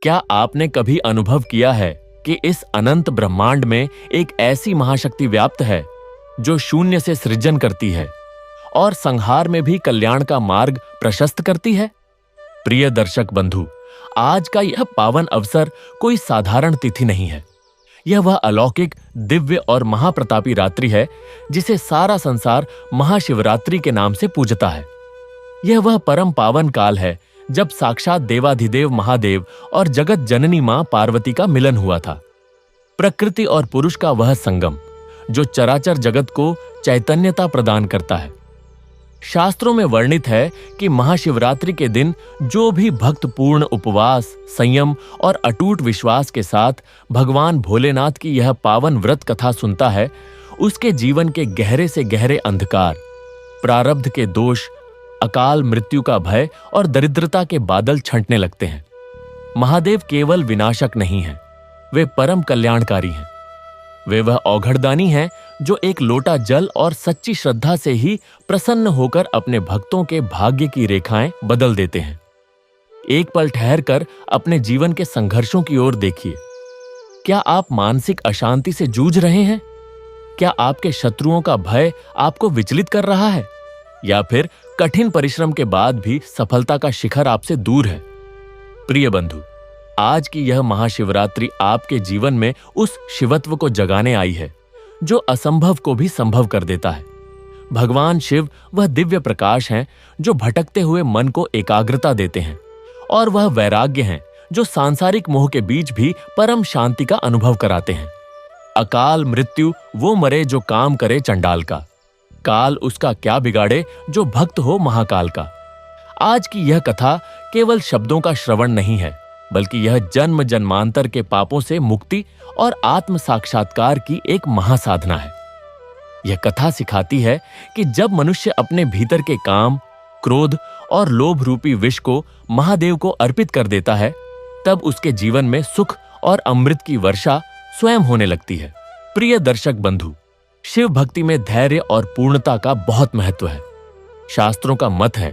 क्या आपने कभी अनुभव किया है कि इस अनंत ब्रह्मांड में एक ऐसी महाशक्ति व्याप्त है जो शून्य से सृजन करती है और संहार में भी कल्याण का मार्ग प्रशस्त करती है? प्रिय दर्शक बंधु, आज का यह पावन अवसर कोई साधारण तिथि नहीं है। यह वह अलौकिक, दिव्य और महाप्रतापी रात्रि है जिसे सारा संसार महाशिवरात्रि के नाम से पूजता है। यह वह परम पावन काल है जब साक्षात देवाधिदेव महादेव और जगत जननी मां पार्वती का मिलन हुआ था। प्रकृति और पुरुष का वह संगम जो चराचर जगत को चैतन्यता प्रदान करता है। शास्त्रों में वर्णित है कि महाशिवरात्रि के दिन जो भी भक्त पूर्ण उपवास, संयम और अटूट विश्वास के साथ भगवान भोलेनाथ की यह पावन व्रत कथा सुनता है, उसके जीवन के गहरे से गहरे अंधकार, प्रारब्ध के दोष, अकाल मृत्यु का भय और दरिद्रता के बादल छंटने लगते हैं। महादेव केवल विनाशक नहीं हैं, वे परम कल्याणकारी हैं। वे वह औघड़दानी हैं जो एक लोटा जल और सच्ची श्रद्धा से ही प्रसन्न होकर अपने भक्तों के भाग्य की रेखाएं बदल देते हैं। एक पल ठहरकर अपने जीवन के संघर्षों की ओर देखिए। क्या आप मानसिक अशांति से जूझ रहे हैं? क्या आपके शत्रुओं का भय आपको विचलित कर रहा है? या फिर कठिन परिश्रम के बाद भी सफलता का शिखर आपसे दूर है? प्रिय बंधु, आज की यह महाशिवरात्रि आपके जीवन में उस शिवत्व को जगाने आई है जो असंभव को भी संभव कर देता है। भगवान शिव वह दिव्य प्रकाश हैं जो भटकते हुए मन को एकाग्रता देते हैं, और वह वैराग्य हैं जो सांसारिक मोह के बीच भी परम शांति का अनुभव कराते हैं। अकाल मृत्यु वो मरे जो काम करे चंडाल का, काल उसका क्या बिगाड़े जो भक्त हो महाकाल का। आज की यह कथा केवल शब्दों का श्रवण नहीं है, बल्कि यह जन्म जन्मांतर के पापों से मुक्ति और आत्म साक्षात्कार की एक महासाधना है। यह कथा सिखाती है कि जब मनुष्य अपने भीतर के काम, क्रोध और लोभ रूपी विष को महादेव को अर्पित कर देता है, तब उसके जीवन में सुख और अमृत की वर्षा स्वयं होने लगती है। प्रिय दर्शक बंधु, शिव भक्ति में धैर्य और पूर्णता का बहुत महत्व है। शास्त्रों का मत है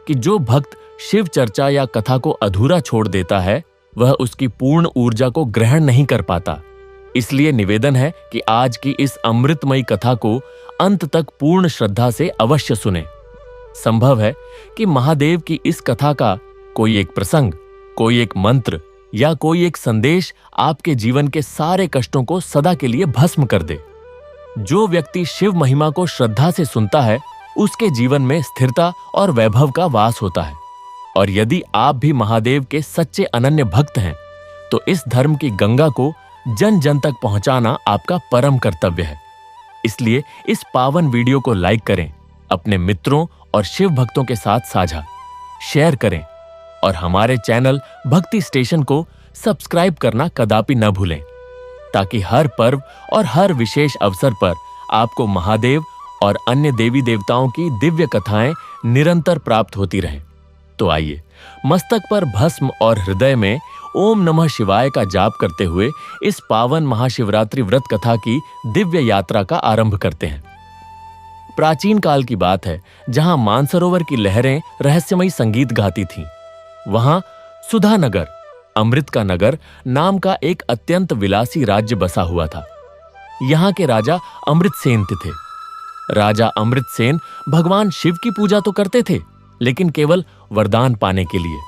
कि जो भक्त शिव चर्चा या कथा को अधूरा छोड़ देता है, वह उसकी पूर्ण ऊर्जा को ग्रहण नहीं कर पाता। इसलिए निवेदन है कि आज की इस अमृतमयी कथा को अंत तक पूर्ण श्रद्धा से अवश्य सुने। संभव है कि महादेव की इस कथा का कोई एक प्रसंग, कोई एक मंत्र या कोई एक संदेश आपके जीवन के सारे कष्टों को सदा के लिए भस्म कर दे। जो व्यक्ति शिव महिमा को श्रद्धा से सुनता है, उसके जीवन में स्थिरता और वैभव का वास होता है। और यदि आप भी महादेव के सच्चे अनन्य भक्त हैं, तो इस धर्म की गंगा को जन जन तक पहुंचाना आपका परम कर्तव्य है। इसलिए इस पावन वीडियो को लाइक करें, अपने मित्रों और शिव भक्तों के साथ साझा, शेयर करें और हमारे चैनल भक्ति स्टेशन को सब्सक्राइब करना कदापि न भूलें, ताकि हर पर्व और हर विशेष अवसर पर आपको महादेव और अन्य देवी देवताओं की दिव्य कथाएं निरंतर प्राप्त होती रहें। तो आइए मस्तक पर भस्म और हृदय में ओम नमः शिवाय का जाप करते हुए इस पावन महाशिवरात्रि व्रत कथा की दिव्य यात्रा का आरंभ करते हैं। प्राचीन काल की बात है, जहां मानसरोवर की लहरें रहस्यमयी संगीत गाती थीं। वहां सुधानगर, अमृत का नगर नाम का एक अत्यंत विलासी राज्य बसा हुआ था। यहां के राजा अमृतसेन थे। राजा अमृतसेन भगवान शिव की पूजा तो करते थे, लेकिन केवल वरदान पाने के लिए।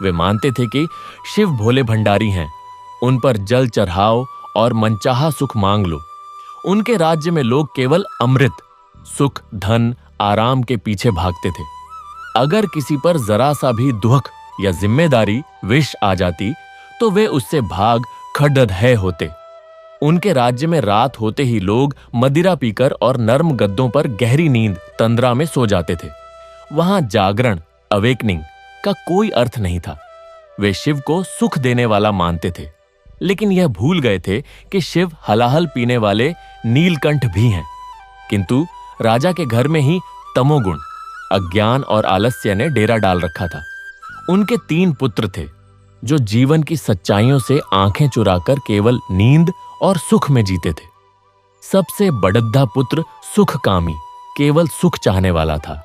वे मानते थे कि शिव भोले भंडारी हैं, उन पर जल चढ़ाओ और मनचाहा सुख मांग लो। उनके राज्य में लोग केवल अमृत, सुख, धन, आराम के पीछे भागते थे। अगर किसी पर जरा सा भी दुख या जिम्मेदारी, विष आ जाती, तो वे उससे भाग खड़दहे होते। उनके राज्य में रात होते ही लोग मदिरा पीकर और नर्म गद्दों पर गहरी नींद, तंद्रा में सो जाते थे। वहां जागरण, अवेकनिंग का कोई अर्थ नहीं था। वे शिव को सुख देने वाला मानते थे, लेकिन यह भूल गए थे कि शिव हलाहल पीने वाले नीलकंठ भी हैं। किंतु राजा के घर में ही तमोगुण, अज्ञान और आलस्य ने डेरा डाल रखा था। उनके 3 पुत्र थे जो जीवन की सच्चाइयों से आंखें चुराकर केवल नींद और सुख में जीते थे। सबसे बड़द्दा पुत्र सुखकामी, केवल सुख चाहने वाला था।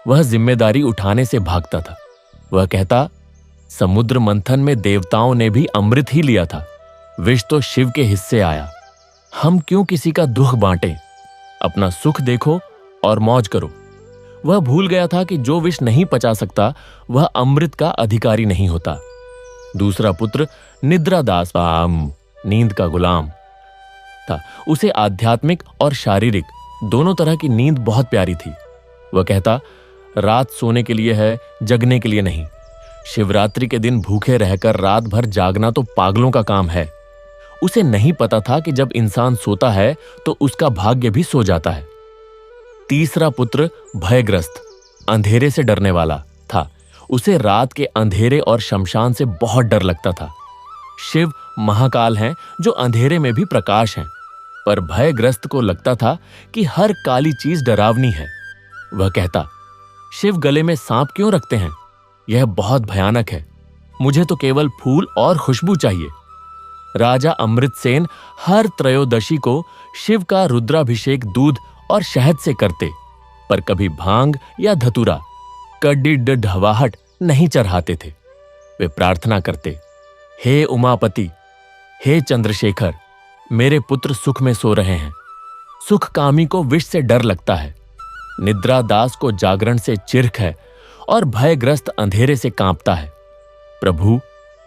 वह जिम्मेदारी उठाने से भागता था। वह कहता, समुद्र मंथन में देवताओं ने भी अमृत ही लिया था। विष तो शिव के हिस्से आया। हम क्यों किसी का दुख बांटें? अपना सुख देखो और मौज करो। वह भूल गया था कि जो विष नहीं पचा सकता वह अमृत का अधिकारी नहीं होता। दूसरा पुत्र निद्रादास नींद का गुलाम था। उसे आध्यात्मिक और शारीरिक दोनों तरह की नींद बहुत प्यारी थी। वह कहता, रात सोने के लिए है, जगने के लिए नहीं। शिवरात्रि के दिन भूखे रहकर रात भर जागना तो पागलों का काम है। उसे नहीं पता था कि जब इंसान सोता है तो उसका भाग्य भी सो जाता है। तीसरा पुत्र भयग्रस्त, अंधेरे से डरने वाला था। उसे रात के अंधेरे और शमशान से बहुत डर लगता था। शिव महाकाल हैं जो अंधेरे में भी प्रकाश हैं, पर भयग्रस्त को लगता था कि हर काली चीज डरावनी है। वह कहता, शिव गले में सांप क्यों रखते हैं? यह बहुत भयानक है। मुझे तो केवल फूल और खुशबू चाहिए। राजा अमृतसेन हर त्रयोदशी को शिव का रुद्राभिषेक दूध और शहद से करते, पर कभी भांग या धतूरा, कड्डी ढवाहट नहीं चढ़ाते थे। वे प्रार्थना करते, हे उमापति, हे चंद्रशेखर, मेरे पुत्र सुख में सो रहे हैं। सुख कामी को विष से डर लगता है, निद्रा दास को जागरण से चिरख है और भयग्रस्त अंधेरे से कांपता है। प्रभु,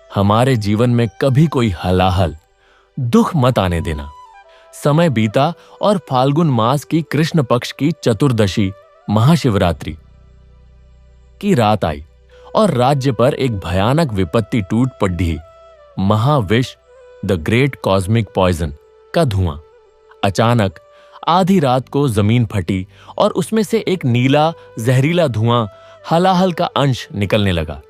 हमारे जीवन में कभी कोई हलाहल दुख मत आने देना। समय बीता और फाल्गुन मास की कृष्ण पक्ष की चतुर्दशी महाशिवरात्रि की रात आई और राज्य पर एक भयानक विपत्ति टूट पड़ी। महाविष, द ग्रेट कॉस्मिक पॉइजन का धुआं। अचानक आधी रात को जमीन फटी और उसमें से एक नीला जहरीला धुआं हलाहल का अंश निकलने लगा।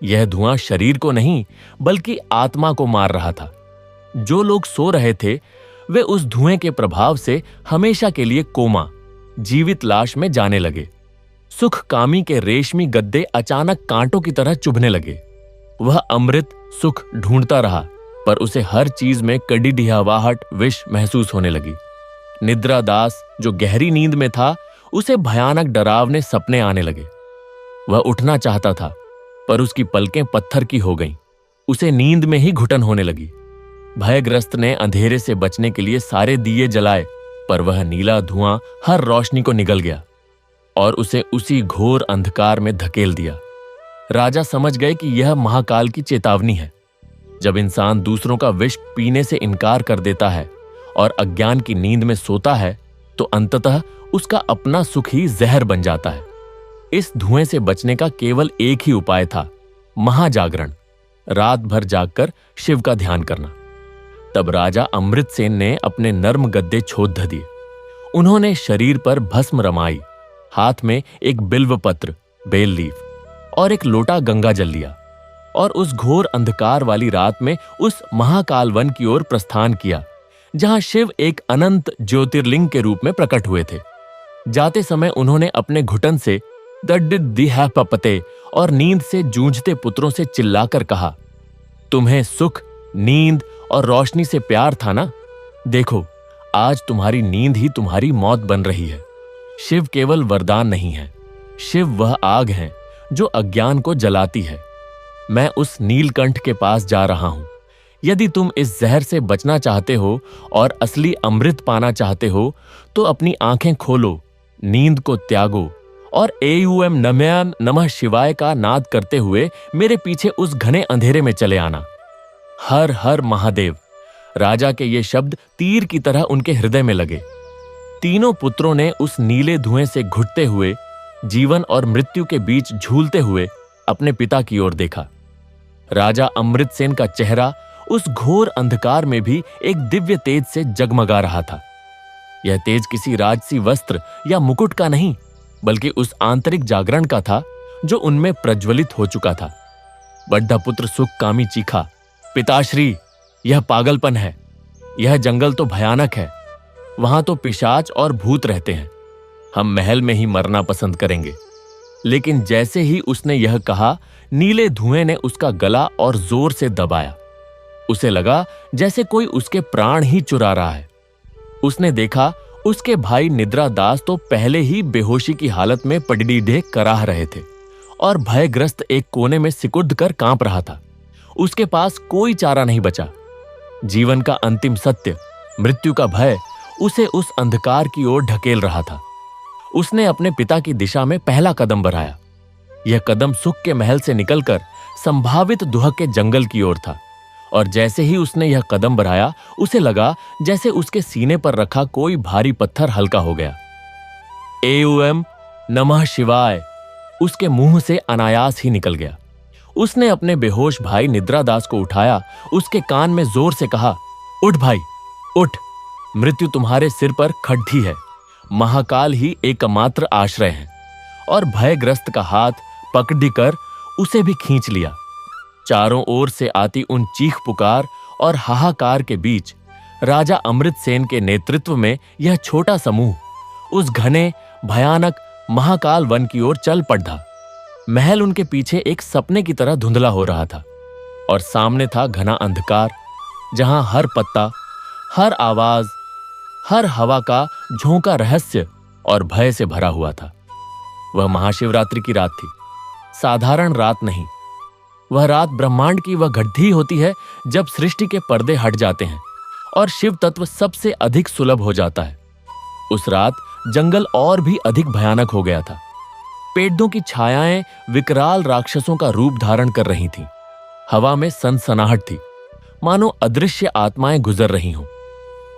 यह धुआं शरीर को नहीं बल्कि आत्मा को मार रहा था। जो लोग सो रहे थे वे उस धुएं के प्रभाव से हमेशा के लिए कोमा, जीवित लाश में जाने लगे। सुख कामी के रेशमी गद्दे अचानक कांटों की तरह चुभने लगे। वह अमृत सुख ढूंढता रहा, पर उसे हर चीज में कड़ी ढिहावाहट विष महसूस होने लगी। निद्रा दास जो गहरी नींद में था, उसे भयानक डरावने सपने आने लगे। वह उठना चाहता था, पर उसकी पलकें पत्थर की हो गईं। उसे नींद में ही घुटन होने लगी। भयग्रस्त ने अंधेरे से बचने के लिए सारे दिए जलाए, पर वह नीला धुआं हर रोशनी को निगल गया और उसे उसी घोर अंधकार में धकेल दिया। राजा समझ गए कि यह महाकाल की चेतावनी है। जब इंसान दूसरों का विष पीने से इनकार कर देता है और अज्ञान की नींद में सोता है, तो अंततः उसका अपना सुख ही जहर बन जाता है। इस धुएं से बचने का केवल एक ही उपाय था, महाजागरण, रात भर जागकर शिव का ध्यान करना। तब राजा अमृतसेन ने अपने नर्म गद्दे छोड़ दिए। उन्होंने शरीर पर भस्म रमाई, हाथ में एक बिल्व पत्र, बेल लीफ और एक लोटा गंगा जल लिया और उस घोर अंधकार वाली रात में उस महाकाल वन की ओर प्रस्थान किया, जहां शिव एक अनंत ज्योतिर्लिंग के रूप में प्रकट हुए थे। जाते समय उन्होंने अपने घुटन से पपते और नींद से जूझते पुत्रों से चिल्लाकर कहा, तुम्हें सुख, नींद और रोशनी से प्यार था ना? देखो, आज तुम्हारी नींद ही तुम्हारी मौत बन रही है। शिव केवल वरदान नहीं है, शिव वह आग है जो अज्ञान को जलाती है। मैं उस नीलकंठ के पास जा रहा हूं। यदि तुम इस जहर से बचना चाहते हो और असली अमृत पाना चाहते हो, तो अपनी आंखें खोलो, नींद को त्यागो और एयूएम नमः शिवाय का नाद करते हुए मेरे पीछे उस घने अंधेरे में चले आना। हर हर महादेव। राजा के ये शब्द तीर की तरह उनके हृदय में लगे। तीनों पुत्रों ने उस नीले धुएं से घुटते हुए, जीवन और मृत्यु के बीच झूलते हुए अपने पिता की ओर देखा। राजा अमृतसेन का चेहरा उस घोर अंधकार में भी एक दिव्य तेज से जगमगा रहा था। यह तेज किसी राजसी वस्त्र या मुकुट का नहीं, बल्कि उस आंतरिक जागरण का था जो उनमें प्रज्वलित हो चुका था। बड्ढा पुत्र सुख कामी चीखा, पिताश्री, यह पागलपन है। यह जंगल तो भयानक है, वहां तो पिशाच और भूत रहते हैं। हम महल में ही मरना पसंद करेंगे। लेकिन जैसे ही उसने यह कहा, नीले धुएं ने उसका गला और जोर से दबाया। उसे लगा जैसे कोई उसके प्राण ही चुरा रहा है। उसने देखा उसके भाई निद्रा दास तो पहले ही बेहोशी की हालत में पडडीढे कराह रहे थे और भयग्रस्त एक कोने में सिकुड़ कर कांप रहा था। उसके पास कोई चारा नहीं बचा। जीवन का अंतिम सत्य, मृत्यु का भय, उसे उस अंधकार की ओर ढकेल रहा था। उसने अपने पिता की दिशा में पहला कदम बढ़ाया। यह कदम सुख के महल से निकलकर संभावित दुहक के जंगल की ओर था, और जैसे ही उसने यह कदम बढ़ाया, उसे लगा जैसे उसके सीने पर रखा कोई भारी पत्थर हल्का हो गया। एओएम नमः शिवाय उसके मुंह से अनायास ही निकल गया। उसने अपने बेहोश भाई निद्रादास को उठाया, उसके कान में जोर से कहा, उठ भाई, उठ। मृत्यु तुम्हारे सिर पर खड्डी है, महाकाल ही एकमात्र आश्रय है। और भयग्रस्त का हाथ पकड़कर उसे भी खींच लिया। चारों ओर से आती उन चीख पुकार और हाहाकार के बीच राजा अमृतसेन के नेतृत्व में यह छोटा समूह उस घने भयानक महाकाल वन की ओर चल पड़ा। महल उनके पीछे एक सपने की तरह धुंधला हो रहा था, और सामने था घना अंधकार, जहां हर पत्ता, हर आवाज, हर हवा का झोंका रहस्य और भय से भरा हुआ था। वह महाशिवरात्रि की रात थी, साधारण रात नहीं। वह रात ब्रह्मांड की वह घड़ी होती है जब सृष्टि के पर्दे हट जाते हैं और शिव तत्व सबसे अधिक सुलभ हो जाता है। उस रात जंगल और भी अधिक भयानक हो गया था। पेड़ों की छायाएं विकराल राक्षसों का रूप धारण कर रही थीं। हवा में सनसनाहट थी, मानो अदृश्य आत्माएं गुजर रही हों।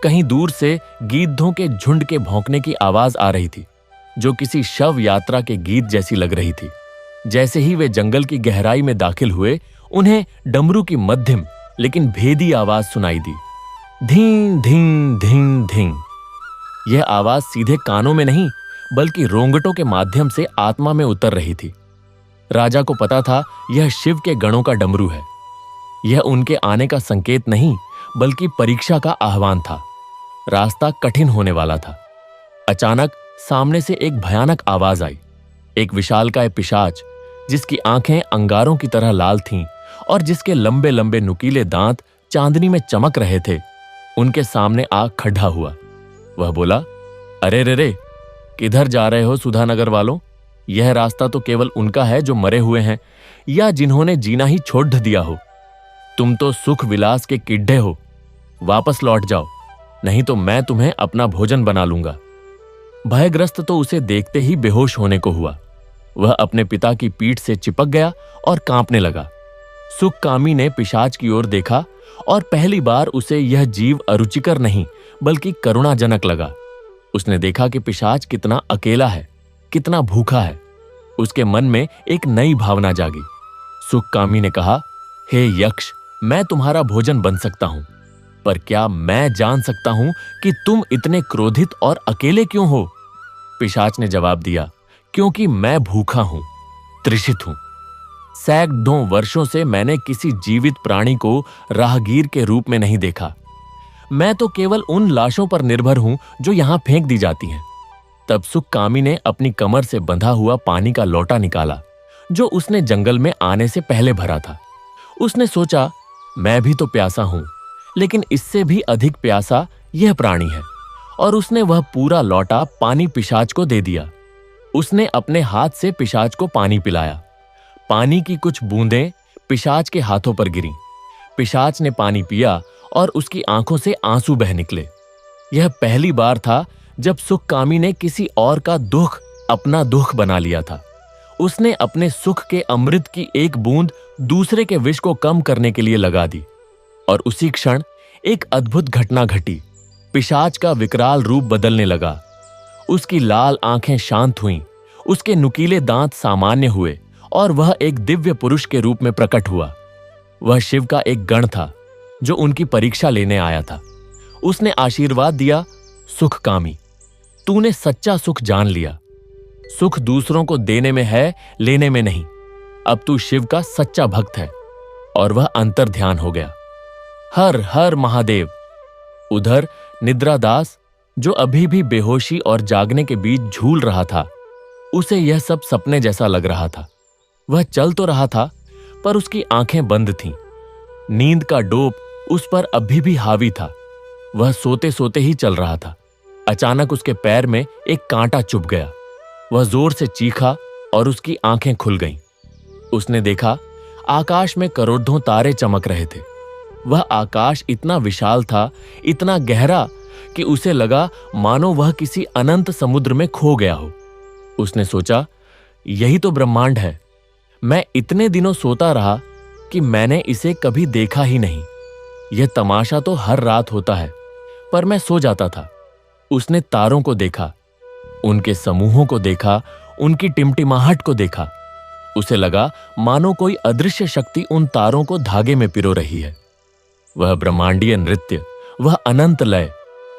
कहीं दूर से गीदधों के झुंड के भौंकने की आवाज आ रही थी, जो किसी शव यात्रा के गीत जैसी लग रही थी। जैसे ही वे जंगल की गहराई में दाखिल हुए, उन्हें डमरू की मध्यम लेकिन भेदी आवाज सुनाई दी। धीं धीं धीं धीं। यह आवाज सीधे कानों में नहीं, बल्कि रोंगटों के माध्यम से आत्मा में उतर रही थी। राजा को पता था यह शिव के गणों का डमरू है। यह उनके आने का संकेत नहीं, बल्कि परीक्षा का आह्वान था। रास्ता कठिन होने वाला था। अचानक सामने से एक भयानक आवाज आई। एक विशालकाय पिशाच, जिसकी आंखें अंगारों की तरह लाल थीं और जिसके लंबे लंबे नुकीले दांत चांदनी में चमक रहे थे, उनके सामने आ खड़ा हुआ। वह बोला, अरे रे रे, किधर जा रहे हो सुधानगर वालों? यह रास्ता तो केवल उनका है जो मरे हुए हैं या जिन्होंने जीना ही छोड़ दिया हो। तुम तो सुख विलास के किड्ढे हो। वापस लौट जाओ, नहीं तो मैं तुम्हें अपना भोजन बना लूंगा। भयग्रस्त तो उसे देखते ही बेहोश होने को हुआ। वह अपने पिता की पीठ से चिपक गया और कांपने लगा। सुखकामी ने पिशाच की ओर देखा, और पहली बार उसे यह जीव अरुचिकर नहीं बल्कि करुणाजनक लगा। उसने देखा कि पिशाच कितना अकेला है, कितना भूखा है। उसके मन में एक नई भावना जागी। सुखकामी ने कहा, हे यक्ष, मैं तुम्हारा भोजन बन सकता हूं, पर क्या मैं जान सकता हूं कि तुम इतने क्रोधित और अकेले क्यों हो? पिशाच ने जवाब दिया, क्योंकि मैं भूखा हूं, तृषित हूं। सैकड़ों वर्षों से मैंने किसी जीवित प्राणी को राहगीर के रूप में नहीं देखा। मैं तो केवल उन लाशों पर निर्भर हूं जो यहां फेंक दी जाती हैं। तब सुखकामी ने अपनी कमर से बंधा हुआ पानी का लोटा निकाला, जो उसने जंगल में आने से पहले भरा था। उसने सोचा, मैं भी तो प्यासा हूं, लेकिन इससे भी अधिक प्यासा यह प्राणी है। और उसने वह पूरा लोटा पानी पिशाच को दे दिया। उसने अपने हाथ से पिशाच को पानी पिलाया। पानी की कुछ बूंदें पिशाच के हाथों पर गिरीं। पिशाच ने पानी पिया और उसकी आंखों से आंसू बह निकले। यह पहली बार था जब सुखकामी ने किसी और का दुख अपना दुख बना लिया था। उसने अपने सुख के अमृत की एक बूंद दूसरे के विष को कम करने के लिए लगा दी, और उसी क्षण एक अद्भुत घटना घटी। पिशाच का विकराल रूप बदलने लगा। उसकी लाल आंखें शांत हुईं, उसके नुकीले दांत सामान्य हुए, और वह एक दिव्य पुरुष के रूप में प्रकट हुआ। वह शिव का एक गण था जो उनकी परीक्षा लेने आया था। उसने आशीर्वाद दिया, सुखकामी, तूने सच्चा सुख जान लिया। सुख दूसरों को देने में है, लेने में नहीं। अब तू शिव का सच्चा भक्त है। और वह अंतर ध्यान हो गया। हर हर महादेव। उधर निद्रादास, जो अभी भी बेहोशी और जागने के बीच झूल रहा था, उसे यह सब सपने जैसा लग रहा था। वह चल तो रहा था, पर उसकी आंखें बंद थीं। नींद का डोप उस पर अभी भी हावी था। वह सोते सोते ही चल रहा था। अचानक उसके पैर में एक कांटा चुभ गया। वह जोर से चीखा और उसकी आंखें खुल गईं। उसने देखा आकाश में करोड़ों तारे चमक रहे थे। वह आकाश इतना विशाल था, इतना गहरा कि उसे लगा मानो वह किसी अनंत समुद्र में खो गया हो। उसने सोचा, यही तो ब्रह्मांड है। मैं इतने दिनों सोता रहा कि मैंने इसे कभी देखा ही नहीं। यह तमाशा तो हर रात होता है, पर मैं सो जाता था। उसने तारों को देखा, उनके समूहों को देखा, उनकी टिमटिमाहट को देखा। उसे लगा मानो कोई अदृश्य शक्ति उन तारों को धागे में पिरो रही है। वह ब्रह्मांडीय नृत्य, वह अनंत लय,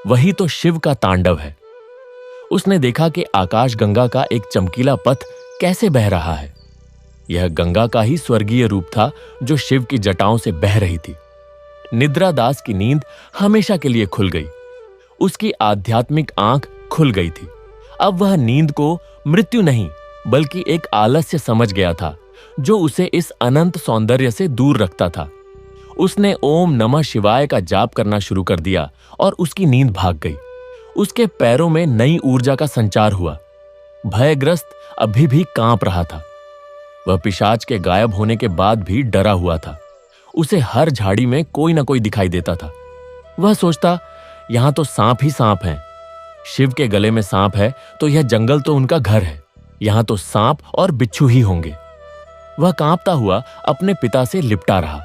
वही तो शिव का तांडव है। उसने देखा कि आकाश गंगा का एक चमकीला पथ कैसे बह रहा है। यह गंगा का ही स्वर्गीय रूप था जो शिव की जटाओं से बह रही थी। निद्रा दास की नींद हमेशा के लिए खुल गई। उसकी आध्यात्मिक आंख खुल गई थी। अब वह नींद को मृत्यु नहीं बल्कि एक आलस्य समझ गया था जो उसे इस अनंत सौंदर्य से दूर रखता था। उसने ओम नमः शिवाय का जाप करना शुरू कर दिया और उसकी नींद भाग गई। उसके पैरों में नई ऊर्जा का संचार हुआ। भयग्रस्त अभी भी कांप रहा था। वह पिशाच के गायब होने के बाद भी डरा हुआ था। उसे हर झाड़ी में कोई ना कोई दिखाई देता था। वह सोचता, यहां तो सांप ही सांप हैं। शिव के गले में सांप है तो यह जंगल तो उनका घर है। यहां तो सांप और बिच्छू ही होंगे। वह कांपता हुआ अपने पिता से लिपटा रहा।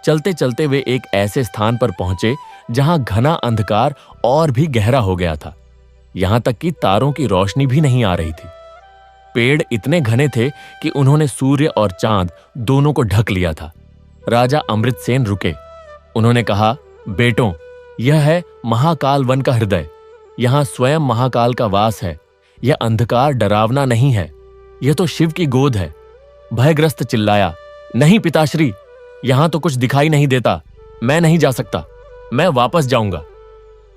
चलते चलते वे एक ऐसे स्थान पर पहुंचे जहां घना अंधकार और भी गहरा हो गया था। यहां तक कि तारों की रोशनी भी नहीं आ रही थी। पेड़ इतने घने थे कि उन्होंने सूर्य और चांद दोनों को ढक लिया था। राजा अमृतसेन रुके। उन्होंने कहा, बेटों, यह है महाकाल वन का हृदय। यहां स्वयं महाकाल का वास है। यह अंधकार डरावना नहीं है, यह तो शिव की गोद है। भयग्रस्त चिल्लाया, नहीं पिताश्री, यहां तो कुछ दिखाई नहीं देता। मैं नहीं जा सकता, मैं वापस जाऊंगा।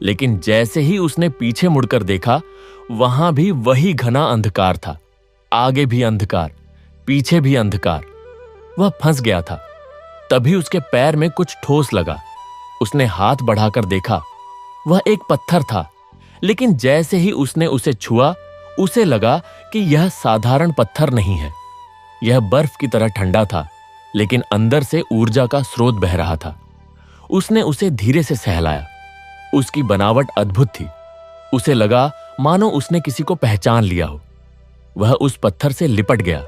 लेकिन जैसे ही उसने पीछे मुड़कर देखा, वहां भी वही घना अंधकार था। आगे भी अंधकार, पीछे भी अंधकार। वह फंस गया था। तभी उसके पैर में कुछ ठोस लगा। उसने हाथ बढ़ाकर देखा, वह एक पत्थर था। लेकिन जैसे ही उसने उसे छुआ, उसे लगा कि यह साधारण पत्थर नहीं है। यह बर्फ की तरह ठंडा था, लेकिन अंदर से ऊर्जा का स्रोत बह रहा था। उसने उसे धीरे से सहलाया। उसकी बनावट अद्भुत थी। उसे लगा मानो उसने किसी को पहचान लिया हो। वह उस पत्थर से लिपट गया।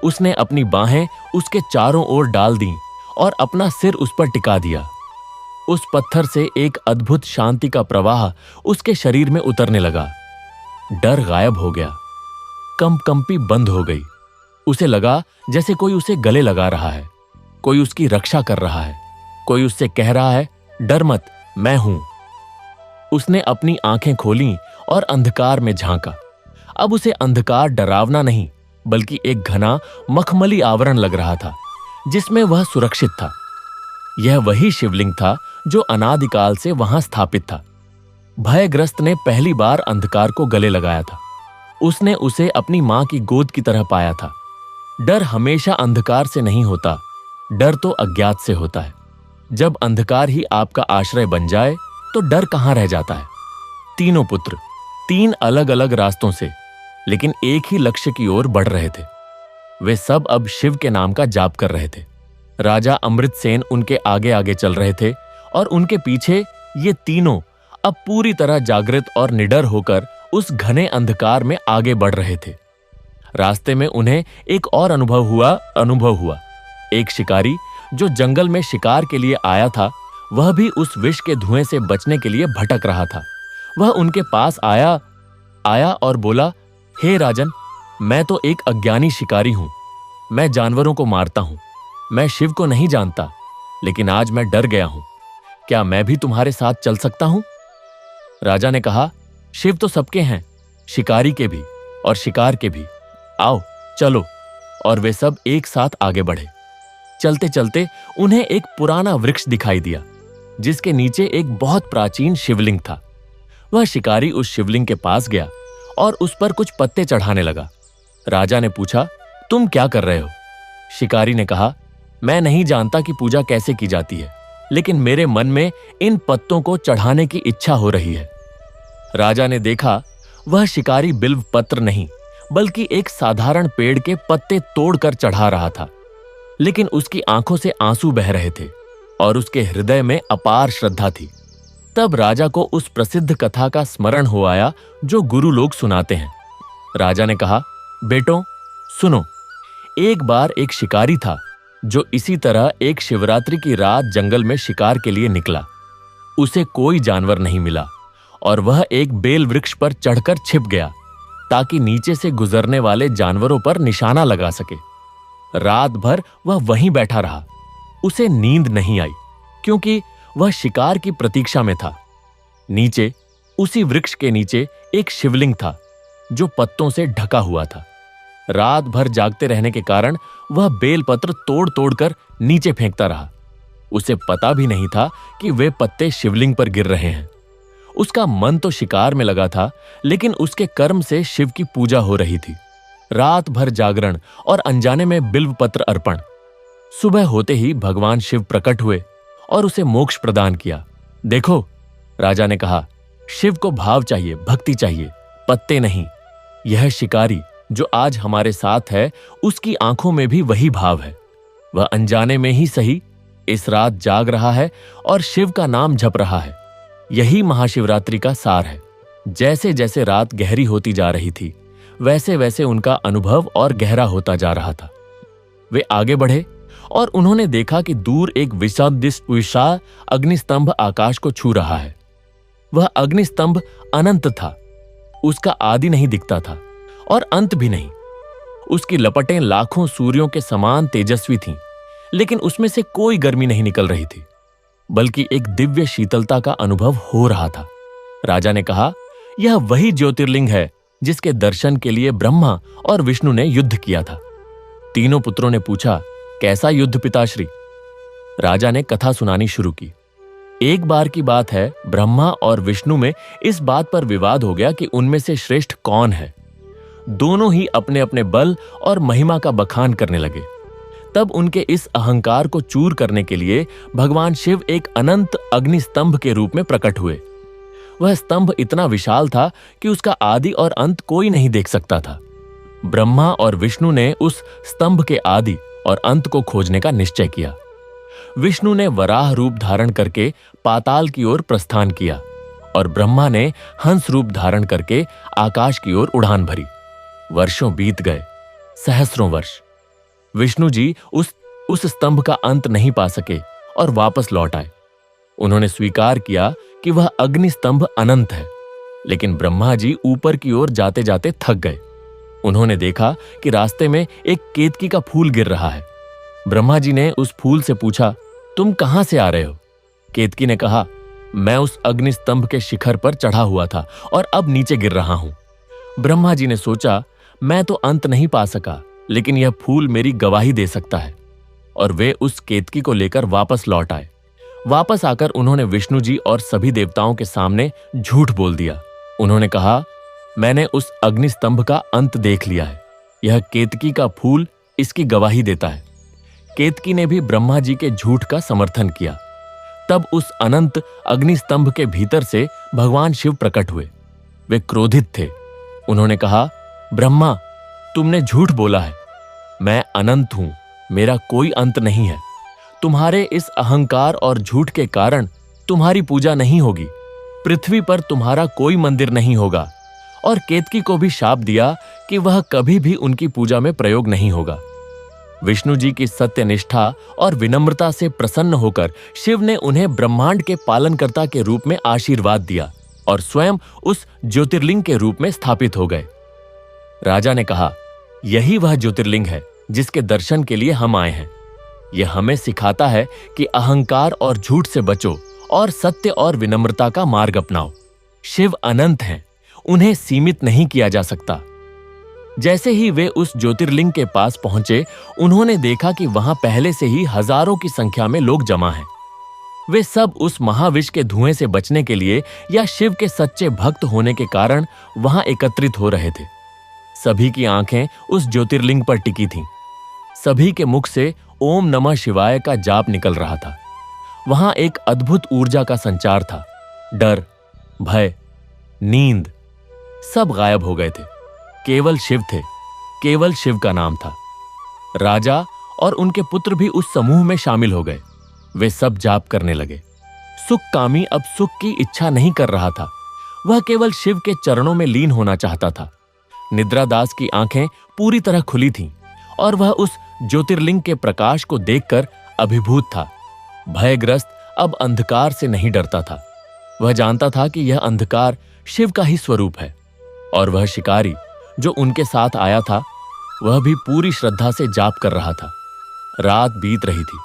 उसने अपनी बाहें उसके चारों ओर डाल दी और अपना सिर उस पर टिका दिया। उस पत्थर से एक अद्भुत शांति का प्रवाह उसके शरीर में उतरने लगा। डर गायब हो गया। कंपकंपी बंद हो गई। उसे लगा जैसे कोई उसे गले लगा रहा है, कोई उसकी रक्षा कर रहा है, कोई उससे कह रहा है, डर मत, मैं हूं। उसने अपनी आंखें खोलीं और अंधकार में झांका। अब उसे अंधकार डरावना नहीं बल्कि एक घना मखमली आवरण लग रहा था जिसमें वह सुरक्षित था। यह वही शिवलिंग था जो अनादिकाल से वहां स्थापित था। भयग्रस्त ने पहली बार अंधकार को गले लगाया था। उसने उसे अपनी मां की गोद की तरह पाया था। डर हमेशा अंधकार से नहीं होता, डर तो अज्ञात से होता है। जब अंधकार ही आपका आश्रय बन जाए तो डर कहां रह जाता है। तीनों पुत्र 3 अलग अलग रास्तों से, लेकिन एक ही लक्ष्य की ओर बढ़ रहे थे। वे सब अब शिव के नाम का जाप कर रहे थे। राजा अमृतसेन उनके आगे आगे चल रहे थे और उनके पीछे ये तीनों अब पूरी तरह जागृत और निडर होकर उस घने अंधकार में आगे बढ़ रहे थे। रास्ते में उन्हें एक और अनुभव हुआ। एक शिकारी जो जंगल में शिकार के लिए आया था, वह भी उस विष के धुएं से बचने के लिए भटक रहा था। वह उनके पास आया और बोला, हे राजन, मैं तो एक अज्ञानी शिकारी हूं। मैं जानवरों को मारता हूं। मैं शिव को नहीं जानता, लेकिन आज मैं डर गया हूं। क्या मैं भी तुम्हारे साथ चल सकता हूं? राजा ने कहा, शिव तो सबके हैं, शिकारी के भी और शिकार के भी। आओ चलो। और वे सब एक साथ आगे बढ़े। चलते चलते उन्हें एक पुराना वृक्ष दिखाई दिया जिसके नीचे एक बहुत प्राचीन शिवलिंग था। वह शिकारी उस शिवलिंग के पास गया और उस पर कुछ पत्ते चढ़ाने लगा। राजा ने पूछा, तुम क्या कर रहे हो? शिकारी ने कहा, मैं नहीं जानता कि पूजा कैसे की जाती है, लेकिन मेरे मन में इन पत्तों को चढ़ाने की इच्छा हो रही है। राजा ने देखा वह शिकारी बिल्व पत्र नहीं बल्कि एक साधारण पेड़ के पत्ते तोड़कर चढ़ा रहा था। लेकिन उसकी आंखों से आंसू बह रहे थे और उसके हृदय में अपार श्रद्धा थी। तब राजा को उस प्रसिद्ध कथा का स्मरण हो आया जो गुरु लोग सुनाते हैं। राजा ने कहा, बेटों सुनो, एक बार एक शिकारी था जो इसी तरह एक शिवरात्रि की रात जंगल में शिकार के लिए निकला। उसे कोई जानवर नहीं मिला और वह एक बेल वृक्ष पर चढ़कर छिप गया ताकि नीचे से गुजरने वाले जानवरों पर निशाना लगा सके। रात भर वह वहीं बैठा रहा। उसे नींद नहीं आई क्योंकि वह शिकार की प्रतीक्षा में था। नीचे, उसी वृक्ष के नीचे एक शिवलिंग था जो पत्तों से ढका हुआ था। रात भर जागते रहने के कारण वह बेलपत्र तोड़ तोड़कर नीचे फेंकता रहा। उसे पता भी नहीं था कि वे पत्ते शिवलिंग पर गिर रहे हैं। उसका मन तो शिकार में लगा था, लेकिन उसके कर्म से शिव की पूजा हो रही थी। रात भर जागरण और अनजाने में बिल्व पत्र अर्पण। सुबह होते ही भगवान शिव प्रकट हुए और उसे मोक्ष प्रदान किया। देखो, राजा ने कहा, शिव को भाव चाहिए, भक्ति चाहिए, पत्ते नहीं। यह शिकारी जो आज हमारे साथ है, उसकी आंखों में भी वही भाव है। वह अनजाने में ही सही इस रात जाग रहा है और शिव का नाम जप रहा है। यही महाशिवरात्रि का सार है। जैसे जैसे रात गहरी होती जा रही थी, वैसे वैसे उनका अनुभव और गहरा होता जा रहा था। वे आगे बढ़े और उन्होंने देखा कि दूर एक विशाल अग्निस्तंभ आकाश को छू रहा है। वह अग्निस्तंभ अनंत था। उसका आदि नहीं दिखता था और अंत भी नहीं। उसकी लपटें लाखों सूर्यों के समान तेजस्वी थीं, लेकिन उसमें से कोई गर्मी नहीं निकल रही थी, बल्कि एक दिव्य शीतलता का अनुभव हो रहा था। राजा ने कहा, यह वही ज्योतिर्लिंग है जिसके दर्शन के लिए ब्रह्मा और विष्णु ने युद्ध किया था। तीनों पुत्रों ने पूछा, कैसा युद्ध पिताश्री? राजा ने कथा सुनानी शुरू की। एक बार की बात है, ब्रह्मा और विष्णु में इस बात पर विवाद हो गया कि उनमें से श्रेष्ठ कौन है। दोनों ही अपने अपने बल और महिमा का बखान करने लगे। तब उनके इस अहंकार को चूर करने के लिए भगवान शिव एक अनंत अग्निस्तंभ के रूप में प्रकट हुए। वह स्तंभ इतना विशाल था कि उसका आदि और अंत कोई नहीं देख सकता था। ब्रह्मा और विष्णु ने उस स्तंभ के आदि और अंत को खोजने का निश्चय किया। विष्णु ने वराह रूप धारण करके पाताल की ओर प्रस्थान किया और ब्रह्मा ने हंस रूप धारण करके आकाश की ओर उड़ान भरी। वर्षों बीत गए, सहस्रों वर्ष। विष्णु जी उस स्तंभ का अंत नहीं पा सके और वापस लौट आए। उन्होंने स्वीकार किया कि वह अग्निस्तंभ अनंत है, लेकिन ब्रह्मा जी ऊपर की ओर जाते जाते थक गए। उन्होंने देखा कि रास्ते में एक केतकी का फूल गिर रहा है। ब्रह्मा जी ने उस फूल से पूछा, तुम कहां से आ रहे हो? केतकी ने कहा, मैं उस अग्निस्तंभ के शिखर पर चढ़ा हुआ था और अब नीचे गिर रहा हूं। ब्रह्मा जी ने सोचा, मैं तो अंत नहीं पा सका, लेकिन यह फूल मेरी गवाही दे सकता है। और वे उस केतकी को लेकर वापस लौट आए। वापस आकर उन्होंने विष्णु जी और सभी देवताओं के सामने झूठ बोल दिया। उन्होंने कहा, मैंने उस अग्निस्तंभ का अंत देख लिया है। यह केतकी का फूल इसकी गवाही देता है। केतकी ने भी ब्रह्मा जी के झूठ का समर्थन किया। तब उस अनंत अग्निस्तंभ के भीतर से भगवान शिव प्रकट हुए। वे क्रोधित थे। उन्होंने कहा, ब्रह्मा, तुमने झूठ बोला है। मैं अनंत हूं, मेरा कोई अंत नहीं है। तुम्हारे इस अहंकार और झूठ के कारण तुम्हारी पूजा नहीं होगी। पृथ्वी पर तुम्हारा कोई मंदिर नहीं होगा। और केतकी को भी शाप दिया कि वह कभी भी उनकी पूजा में प्रयोग नहीं होगा। विष्णु जी की सत्यनिष्ठा और विनम्रता से प्रसन्न होकर शिव ने उन्हें ब्रह्मांड के पालनकर्ता के रूप में आशीर्वाद दिया और स्वयं उस ज्योतिर्लिंग के रूप में स्थापित हो गए। राजा ने कहा, यही वह ज्योतिर्लिंग है जिसके दर्शन के लिए हम आए हैं। यह हमें सिखाता है कि अहंकार और झूठ से बचो और सत्य और विनम्रता का मार्ग अपनाओ। शिव अनंत हैं, उन्हें सीमित नहीं किया जा सकता। जैसे ही वे उस ज्योतिर्लिंग के पास पहुंचे, उन्होंने देखा कि वहां पहले से ही हजारों की संख्या में लोग जमा हैं। वे सब उस महाविष के धुएं से बचने के लिए या शिव के सच्चे भक्त होने के कारण वहां एकत्रित हो रहे थे। सभी की आंखें उस ज्योतिर्लिंग पर टिकी थीं। सभी के मुख से ओम नमः शिवाय का जाप निकल रहा था। वहां एक अद्भुत ऊर्जा का संचार था। डर, भय, नींद सब गायब हो गए थे। केवल शिव थे, केवल शिव का नाम था। राजा और उनके पुत्र भी उस समूह में शामिल हो गए। वे सब जाप करने लगे। सुखकामी अब सुख की इच्छा नहीं कर रहा था, वह केवल शिव के चरणों में लीन होना चाहता था। निद्रादास की आंखें पूरी तरह खुली थीं और वह उस ज्योतिर्लिंग के प्रकाश को देखकर अभिभूत था। भयग्रस्त अब अंधकार से नहीं डरता था। वह जानता था कि यह अंधकार शिव का ही स्वरूप है और वह शिकारी जो उनके साथ आया था वह भी पूरी श्रद्धा से जाप कर रहा था। रात बीत रही थी,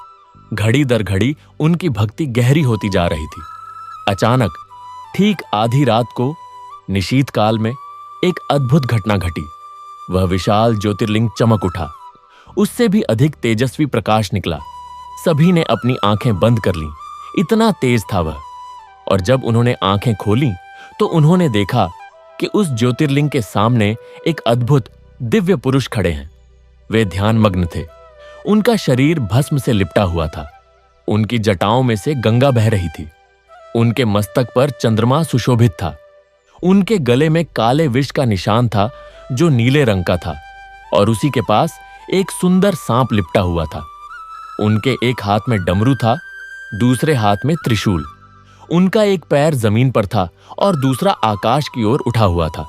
घड़ी दर घड़ी उनकी भक्ति गहरी होती जा रही थी। अचानक ठीक आधी रात को निशीत काल में एक अद्भुत घटना घटी। वह विशाल ज्योतिर्लिंग चमक उठा, उससे भी अधिक तेजस्वी प्रकाश निकला। सभी ने अपनी आंखें बंद कर लीं, इतना तेज था वह। और जब उन्होंने आंखें खोलीं तो उन्होंने देखा कि उस ज्योतिर्लिंग के सामने एक अद्भुत दिव्य पुरुष खड़े हैं। वे ध्यानमग्न थे। उनका शरीर भस्म से लिपटा हुआ था। उनकी जटाओं में से गंगा बह रही थी। उनके मस्तक पर चंद्रमा सुशोभित था। उनके गले में काले विष का निशान था जो नीले रंग का था और उसी के पास एक सुंदर सांप लिपटा हुआ था। उनके एक हाथ में डमरू था, दूसरे हाथ में त्रिशूल। उनका एक पैर जमीन पर था और दूसरा आकाश की ओर उठा हुआ था।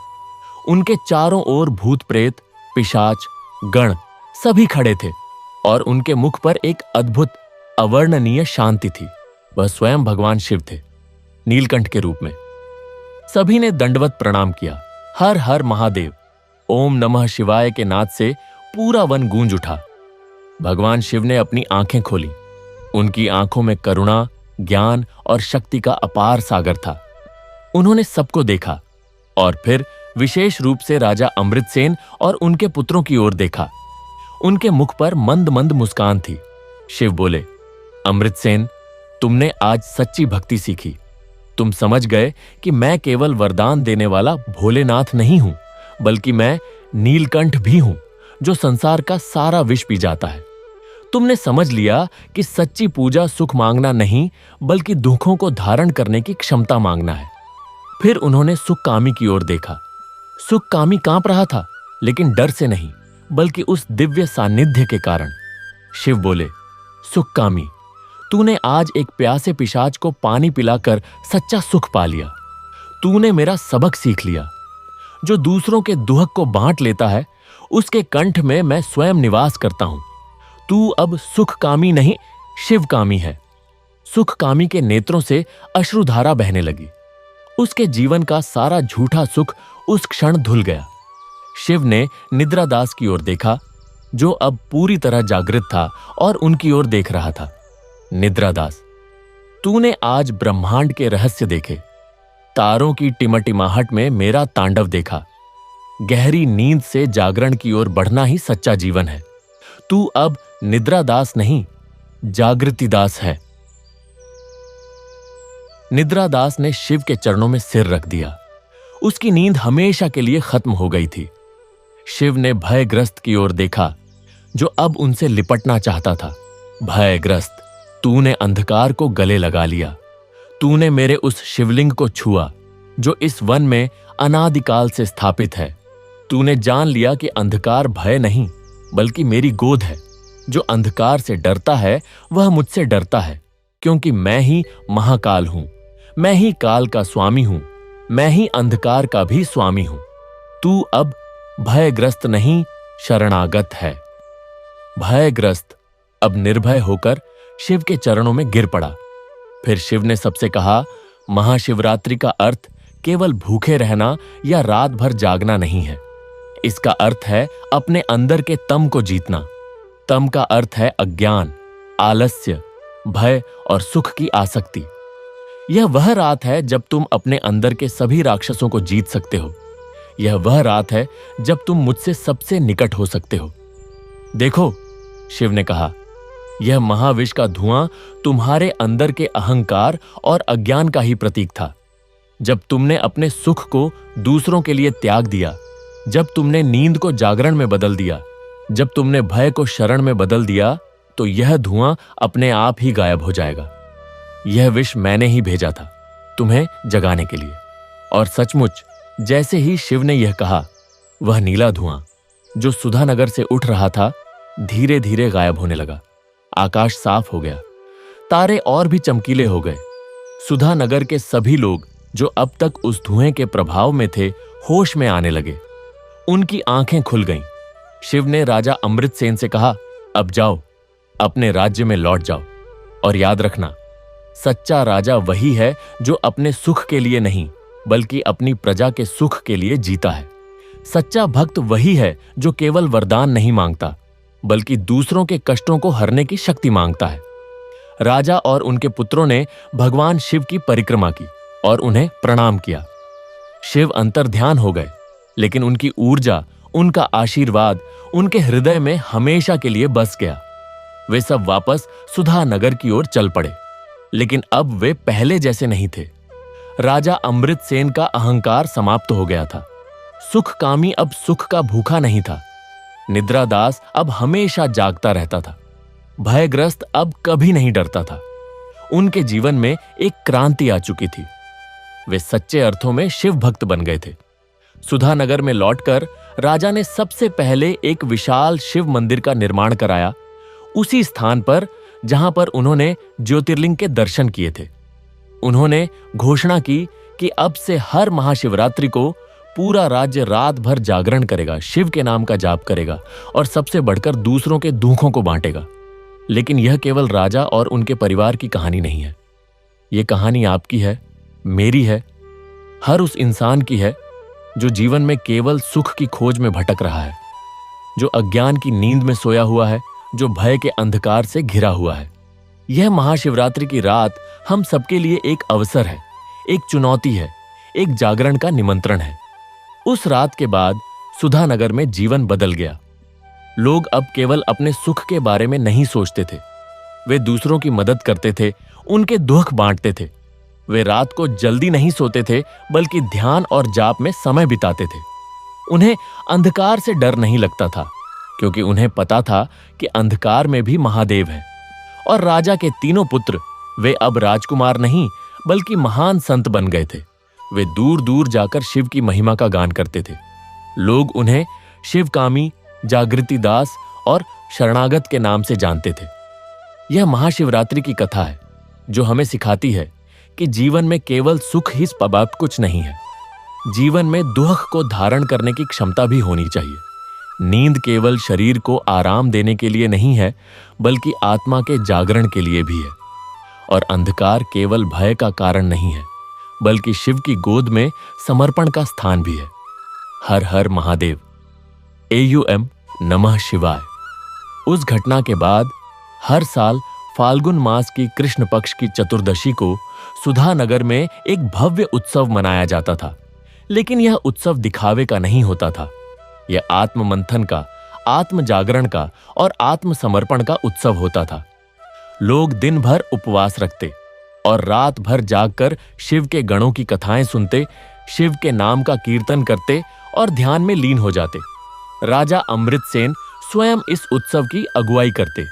उनके चारों ओर भूत प्रेत, पिशाच, गण सभी खड़े थे और उनके मुख पर एक अद्भुत अवर्णनीय शांति थी। वह स्वयं भगवान शिव थे, नीलकंठ के रूप में। सभी ने दंडवत प्रणाम किया। हर हर महादेव, ओम नमः शिवाय के नाद से पूरा वन गूंज उठा। भगवान शिव ने अपनी आंखें खोली। उनकी आंखों में करुणा, ज्ञान और शक्ति का अपार सागर था। उन्होंने सबको देखा और फिर विशेष रूप से राजा अमृतसेन और उनके पुत्रों की ओर देखा। उनके मुख पर मंद मंद मुस्कान थी। शिव बोले, अमृतसेन, तुमने आज सच्ची भक्ति सीखी। तुम समझ गए कि मैं केवल वरदान देने वाला भोलेनाथ नहीं हूं, बल्कि मैं नीलकंठ भी हूं जो संसार का सारा विष पी जाता है। तुमने समझ लिया कि सच्ची पूजा सुख मांगना नहीं, बल्कि दुखों को धारण करने की क्षमता मांगना है। फिर उन्होंने सुखकामी की ओर देखा। सुखकामी कांप रहा था, लेकिन डर से नहीं, बल्कि उस दिव्य सानिध्य के कारण। शिव बोले, सुखकामी, तूने आज एक प्यासे पिशाच को पानी पिलाकर सच्चा सुख पा लिया। तूने मेरा सबक सीख लिया। जो दूसरों के दुहक को बांट लेता है, उसके कंठ में मैं स्वयं निवास करता हूं। तू अब सुखकामी नहीं, शिवकामी है। सुखकामी के नेत्रों से अश्रुधारा बहने लगी। उसके जीवन का सारा झूठा सुख उस क्षण धुल गया। शिव ने निद्रादास की ओर देखा, जो अब पूरी तरह जागृत था और उनकी ओर देख रहा था। निद्रादास, तूने आज ब्रह्मांड के रहस्य देखे। तारों की टिमटिमाहट में मेरा तांडव देखा। गहरी नींद से जागरण की ओर बढ़ना ही सच्चा जीवन है। तू अब निद्रादास नहीं, जागृतिदास है। निद्रादास ने शिव के चरणों में सिर रख दिया। उसकी नींद हमेशा के लिए खत्म हो गई थी। शिव ने भयग्रस्त की ओर देखा, जो अब उनसे लिपटना चाहता था। भयग्रस्त, तूने अंधकार को गले लगा लिया। तूने मेरे उस शिवलिंग को छुआ जो इस वन में अनादिकाल से स्थापित है। तूने जान लिया कि अंधकार भय नहीं, बल्कि मेरी गोद है। जो अंधकार से डरता है वह मुझसे डरता है, क्योंकि मैं ही महाकाल हूं। मैं ही काल का स्वामी हूं। मैं ही अंधकार का भी स्वामी हूं। तू अब भयग्रस्त नहीं, शरणागत है। भयग्रस्त अब निर्भय होकर शिव के चरणों में गिर पड़ा। फिर शिव ने सबसे कहा, महाशिवरात्रि का अर्थ केवल भूखे रहना या रात भर जागना नहीं है। इसका अर्थ है अपने अंदर के तम को जीतना। तम का अर्थ है अज्ञान, आलस्य, भय और सुख की आसक्ति। यह वह रात है जब तुम अपने अंदर के सभी राक्षसों को जीत सकते हो। यह वह रात है जब तुम मुझसे सबसे निकट हो सकते हो। देखो, शिव ने कहा, यह महाविष का धुआं तुम्हारे अंदर के अहंकार और अज्ञान का ही प्रतीक था। जब तुमने अपने सुख को दूसरों के लिए त्याग दिया, जब तुमने नींद को जागरण में बदल दिया, जब तुमने भय को शरण में बदल दिया, तो यह धुआं अपने आप ही गायब हो जाएगा। यह विष मैंने ही भेजा था तुम्हें जगाने के लिए। और सचमुच जैसे ही शिव ने यह कहा, वह नीला धुआं जो सुधानगर से उठ रहा था धीरे धीरे गायब होने लगा। आकाश साफ हो गया, तारे और भी चमकीले हो गए। सुधानगर के सभी लोग जो अब तक उस धुएं के प्रभाव में थे होश में आने लगे। उनकी आंखें खुल गईं। शिव ने राजा अमृतसेन से कहा, अब जाओ, अपने राज्य में लौट जाओ और याद रखना, सच्चा राजा वही है जो अपने सुख के लिए नहीं बल्कि अपनी प्रजा के सुख के लिए जीता है। सच्चा भक्त वही है जो केवल वरदान नहीं मांगता बल्कि दूसरों के कष्टों को हरने की शक्ति मांगता है। राजा और उनके पुत्रों ने भगवान शिव की परिक्रमा की और उन्हें प्रणाम किया। शिव अंतर्ध्यान हो गए, लेकिन उनकी ऊर्जा, उनका आशीर्वाद उनके हृदय में हमेशा के लिए बस गया। वे सब वापस सुधानगर की ओर चल पड़े, लेकिन अब वे पहले जैसे नहीं थे। राजा अमृतसेन का अहंकार समाप्त हो गया था। सुखकामी अब सुख का भूखा नहीं था। निद्रादास अब हमेशा जागता रहता था। भयग्रस्त अब कभी नहीं डरता था। उनके जीवन में एक क्रांति आ चुकी थी। वे सच्चे अर्थों में शिव भक्त बन गए थे। सुधानगर में लौटकर राजा ने सबसे पहले एक विशाल शिव मंदिर का निर्माण कराया, उसी स्थान पर जहां पर उन्होंने ज्योतिर्लिंग के दर्शन किए थे। उन्होंने घोषणा की कि अब से हर महाशिवरात्रि को पूरा राज्य रात भर जागरण करेगा, शिव के नाम का जाप करेगा और सबसे बढ़कर दूसरों के दुखों को बांटेगा। लेकिन यह केवल राजा और उनके परिवार की कहानी नहीं है। यह कहानी आपकी है, मेरी है, हर उस इंसान की है जो जीवन में केवल सुख की खोज में भटक रहा है, जो अज्ञान की नींद में सोया हुआ है, जो भय के अंधकार से घिरा हुआ है। यह महाशिवरात्रि की रात हम सबके लिए एक अवसर है, एक चुनौती है, एक जागरण का निमंत्रण है। उस रात के बाद सुधानगर में जीवन बदल गया। लोग अब केवल अपने सुख के बारे में नहीं सोचते थे, वे दूसरों की मदद करते थे, उनके दुख बांटते थे। वे रात को जल्दी नहीं सोते थे बल्कि ध्यान और जाप में समय बिताते थे। उन्हें अंधकार से डर नहीं लगता था, क्योंकि उन्हें पता था कि अंधकार में भी महादेव है। और राजा के तीनों पुत्र, वे अब राजकुमार नहीं बल्कि महान संत बन गए थे। वे दूर दूर जाकर शिव की महिमा का गान करते थे। लोग उन्हें शिवकामी, जागृति दास और शरणागत के नाम से जानते थे। यह महाशिवरात्रि की कथा है जो हमें सिखाती है कि जीवन में केवल सुख ही पर्याप्त कुछ नहीं है। जीवन में दुख को धारण करने की क्षमता भी होनी चाहिए। नींद केवल शरीर को आराम देने के लिए नहीं है बल्कि आत्मा के जागरण के लिए भी है। और अंधकार केवल भय का कारण नहीं है बल्कि शिव की गोद में समर्पण का स्थान भी है। हर हर महादेव। AUM नमः शिवाय। उस घटना के बाद हर साल फाल्गुन मास की कृष्ण पक्ष की चतुर्दशी को सुधानगर में एक भव्य उत्सव मनाया जाता था। लेकिन यह उत्सव दिखावे का नहीं होता था। यह आत्म मंथन का, आत्म जागरण का और आत्मसमर्पण का उत्सव होता था। लोग दिन भर उपवास रखते और रात भर जागकर शिव के गणों की कथाएं सुनते, शिव के नाम का कीर्तन करते और ध्यान में लीन हो जाते। राजा अमृतसेन स्वयं इस उत्सव की अगुवाई करते।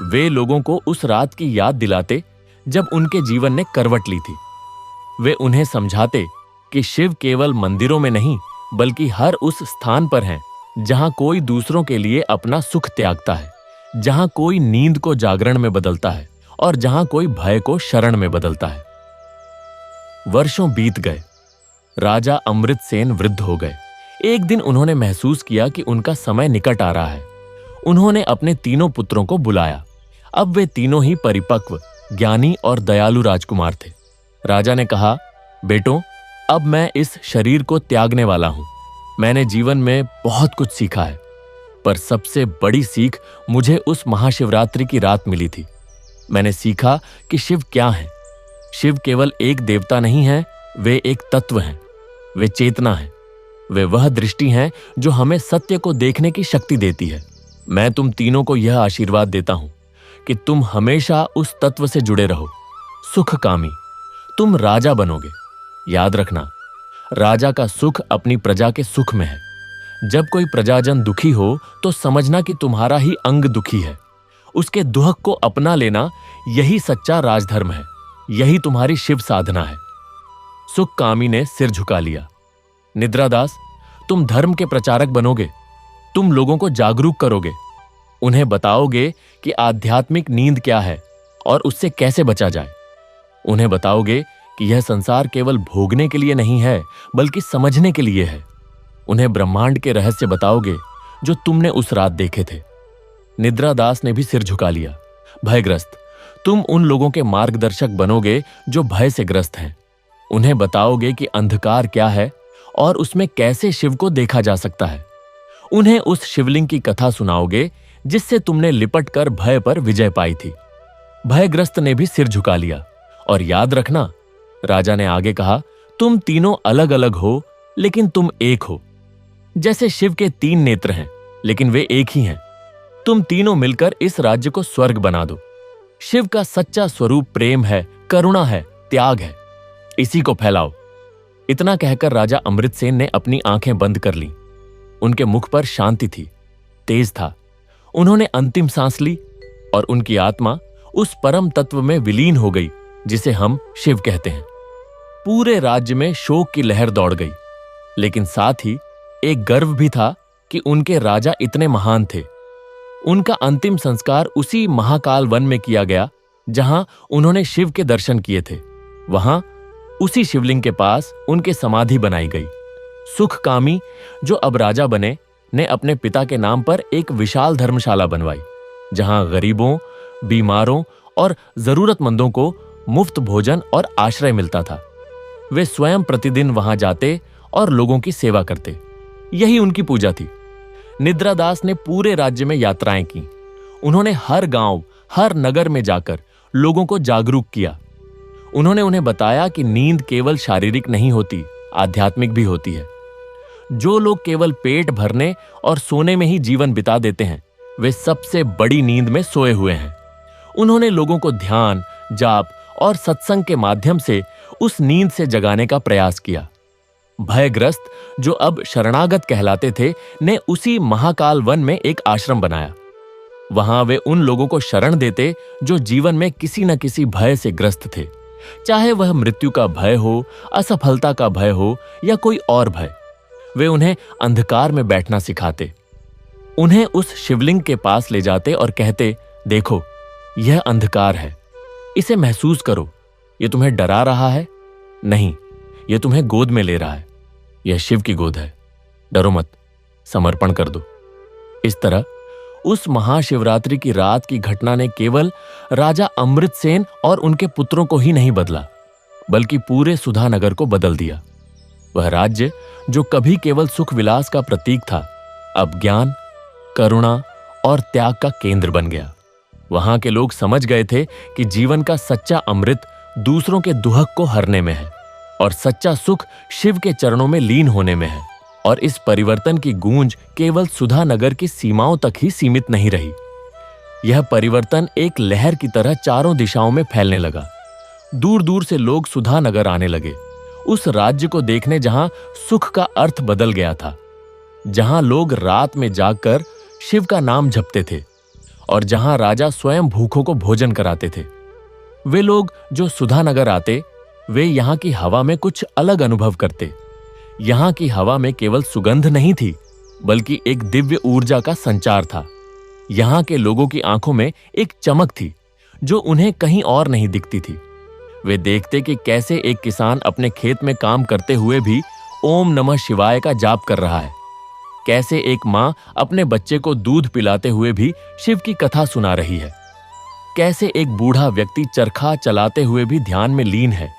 वे लोगों को उस रात की याद दिलाते जब उनके जीवन ने करवट ली थी। वे उन्हें समझाते कि शिव केवल मंदिरों में नहीं बल्कि हर उस स्थान पर हैं जहां कोई दूसरों के लिए अपना सुख त्यागता है, जहां कोई नींद को जागरण में बदलता है और जहां कोई भय को शरण में बदलता है। वर्षों बीत गए। राजा अमृतसेन वृद्ध हो गए। एक दिन उन्होंने महसूस किया कि उनका समय निकट आ रहा है। उन्होंने अपने तीनों पुत्रों को बुलाया। अब वे तीनों ही परिपक्व, ज्ञानी और दयालु राजकुमार थे। राजा ने कहा, बेटों, अब मैं इस शरीर को त्यागने वाला हूं। मैंने जीवन में बहुत कुछ सीखा है, पर सबसे बड़ी सीख मुझे उस महाशिवरात्रि की रात मिली थी। मैंने सीखा कि शिव क्या है। शिव केवल एक देवता नहीं है, वे एक तत्व हैं। वे चेतना है। वे वह दृष्टि हैं जो हमें सत्य को देखने की शक्ति देती है। मैं तुम तीनों को यह आशीर्वाद देता हूं कि तुम हमेशा उस तत्व से जुड़े रहो। सुखकामी, तुम राजा बनोगे। याद रखना, राजा का सुख अपनी प्रजा के सुख में है। जब कोई प्रजाजन दुखी हो तो समझना कि तुम्हारा ही अंग दुखी है। उसके दुख को अपना लेना, यही सच्चा राजधर्म है। यही तुम्हारी शिव साधना है। सुखकामी ने सिर झुका लिया। निद्रादास, तुम धर्म के प्रचारक बनोगे। तुम लोगों को जागरूक करोगे, उन्हें बताओगे कि आध्यात्मिक नींद क्या है और उससे कैसे बचा जाए। उन्हें बताओगे कि यह संसार केवल भोगने के लिए नहीं है, बल्कि समझने के लिए है। उन्हें ब्रह्मांड के रहस्य बताओगे जो तुमने उस रात देखे थे। निद्रा दास ने भी सिर झुका लिया, भयग्रस्त। तुम उन लोगों के मार्गदर्शक बनोगे जो भय से ग्रस्त हैं। उन्हें बताओगे कि अंधकार क्या है और उसमें कैसे शिव को देखा जा सकता है। उन्हें उस शिवलिंग की कथा सुनाओगे जिससे तुमने लिपट कर भय पर विजय पाई थी। भयग्रस्त ने भी सिर झुका लिया। और याद रखना, राजा ने आगे कहा, तुम तीनों अलग अलग हो लेकिन तुम एक हो। जैसे शिव के 3 नेत्र हैं लेकिन वे एक ही हैं। तुम तीनों मिलकर इस राज्य को स्वर्ग बना दो। शिव का सच्चा स्वरूप प्रेम है, करुणा है, त्याग है। इसी को फैलाओ। इतना कहकर राजा अमृतसेन ने अपनी आंखें बंद कर लीं। उनके मुख पर शांति थी, तेज था। उन्होंने अंतिम सांस ली और उनकी आत्मा उस परम तत्व में विलीन हो गई जिसे हम शिव कहते हैं। पूरे राज्य में शोक की लहर दौड़ गई, लेकिन साथ ही एक गर्व भी था कि उनके राजा इतने महान थे। उनका अंतिम संस्कार उसी महाकाल वन में किया गया जहां उन्होंने शिव के दर्शन किए थे। वहां उसी शिवलिंग के पास उनकी समाधि बनाई गई। सुखकामी, जो अब राजा बने, ने अपने पिता के नाम पर एक विशाल धर्मशाला बनवाई जहां गरीबों, बीमारों और जरूरतमंदों को मुफ्त भोजन और आश्रय मिलता था। वे स्वयं प्रतिदिन वहां जाते और लोगों की सेवा करते। यही उनकी पूजा थी। निद्रा दास ने पूरे राज्य में यात्राएं की। उन्होंने हर गांव, हर नगर में जाकर लोगों को जागरूक किया। उन्होंने उन्हें बताया कि नींद केवल शारीरिक नहीं होती, आध्यात्मिक भी होती है। जो लोग केवल पेट भरने और सोने में ही जीवन बिता देते हैं, वे सबसे बड़ी नींद में सोए हुए हैं। उन्होंने लोगों को ध्यान, जाप और सत्संग के माध्यम से उस नींद से जगाने का प्रयास किया। भयग्रस्त, जो अब शरणागत कहलाते थे, ने उसी महाकाल वन में एक आश्रम बनाया। वहां वे उन लोगों को शरण देते जो जीवन में किसी न किसी भय से ग्रस्त थे, चाहे वह मृत्यु का भय हो, असफलता का भय हो या कोई और भय। वे उन्हें अंधकार में बैठना सिखाते। उन्हें उस शिवलिंग के पास ले जाते और कहते, देखो, यह अंधकार है, इसे महसूस करो। यह तुम्हें डरा रहा है? नहीं, यह तुम्हें गोद में ले रहा है। यह शिव की गोद है। डरो मत, समर्पण कर दो। इस तरह उस महाशिवरात्रि की रात की घटना ने केवल राजा अमृतसेन और उनके पुत्रों को ही नहीं बदला, बल्कि पूरे सुधानगर को बदल दिया। वह राज्य जो कभी केवल सुख विलास का प्रतीक था, अब ज्ञान, करुणा और त्याग का केंद्र बन गया। वहां के लोग समझ गए थे कि जीवन का सच्चा अमृत दूसरों के दुहक को हरने में है और सच्चा सुख शिव के चरणों में लीन होने में है। और इस परिवर्तन की गूंज केवल सुधानगर की सीमाओं तक ही सीमित नहीं रही। यह परिवर्तन एक लहर की तरह चारों दिशाओं में फैलने लगा। दूर दूर से लोग सुधानगर आने लगे, उस राज्य को देखने जहां सुख का अर्थ बदल गया था, जहां लोग रात में जागकर शिव का नाम जपते थे और जहां राजा स्वयं भूखों को भोजन कराते थे। वे लोग जो सुधानगर आते, वे यहाँ की हवा में कुछ अलग अनुभव करते। यहाँ की हवा में केवल सुगंध नहीं थी, बल्कि एक दिव्य ऊर्जा का संचार था। यहाँ के लोगों की आंखों में एक चमक थी जो उन्हें कहीं और नहीं दिखती थी। वे देखते कि कैसे एक किसान अपने खेत में काम करते हुए भी ओम नमः शिवाय का जाप कर रहा है, कैसे एक माँ अपने बच्चे को दूध पिलाते हुए भी शिव की कथा सुना रही है, कैसे एक बूढ़ा व्यक्ति चरखा चलाते हुए भी ध्यान में लीन है।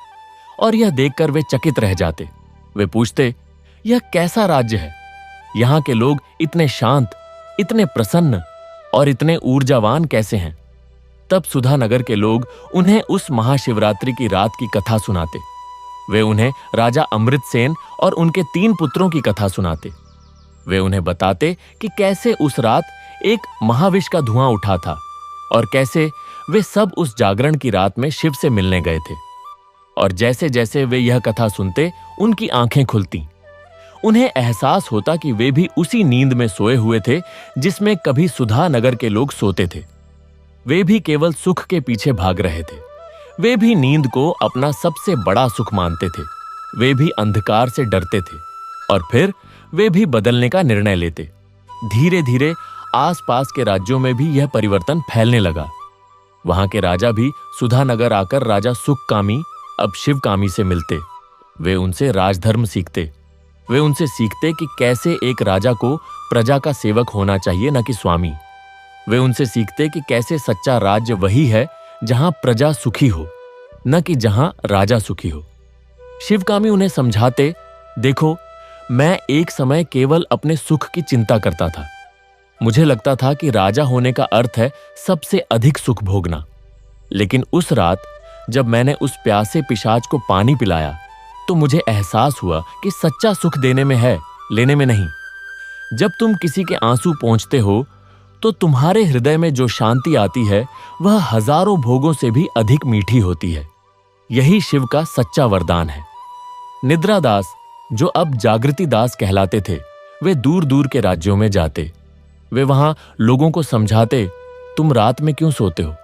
और यह देखकर वे चकित रह जाते। वे पूछते, यह कैसा राज्य है? यहाँ के लोग इतने शांत, इतने प्रसन्न और इतने ऊर्जावान कैसे हैं? तब सुधानगर के लोग उन्हें उस महाशिवरात्रि की रात की कथा सुनाते। वे उन्हें राजा अमृतसेन और उनके 3 पुत्रों की कथा सुनाते। वे उन्हें बताते कि कैसे उस रात एक महाविष का धुआं उठा था और कैसे वे सब उस जागरण की रात में शिव से मिलने गए थे। और जैसे जैसे वे यह कथा सुनते, उनकी आंखें खुलती। उन्हें एहसास होता कि वे भी उसी नींद में सोए हुए थे जिसमें कभी सुधानगर के लोग सोते थे। वे भी केवल सुख के पीछे भाग रहे थे। वे भी नींद को अपना सबसे बड़ा सुख मानते थे। वे भी अंधकार से डरते थे और फिर वे भी बदलने का निर्णय लेते। धीरे धीरे आसपास के राज्यों में भी यह परिवर्तन फैलने लगा। वहां के राजा भी सुधानगर आकर राजा सुखकामी अब शिवकामी से मिलते। वे उनसे राजधर्म सीखते। वे उनसे सीखते कि कैसे एक राजा को प्रजा का सेवक होना चाहिए, न कि स्वामी। वे उनसे सीखते कि कैसे सच्चा राज्य वही है जहां प्रजा सुखी हो, न कि जहां राजा सुखी हो। शिवकामी उन्हें समझाते, देखो, मैं एक समय केवल अपने सुख की चिंता करता था। मुझे लगता था कि राजा होने का अर्थ है सबसे अधिक सुख भोगना। लेकिन उस रात जब मैंने उस प्यासे पिशाच को पानी पिलाया तो मुझे एहसास हुआ कि सच्चा सुख देने में है, लेने में नहीं। जब तुम किसी के आंसू पोंछते हो तो तुम्हारे हृदय में जो शांति आती है वह हजारों भोगों से भी अधिक मीठी होती है। यही शिव का सच्चा वरदान है। निद्रा दास, जो अब जागृति दास कहलाते थे, वे दूर दूर के राज्यों में जाते। वे वहां लोगों को समझाते, तुम रात में क्यों सोते हो?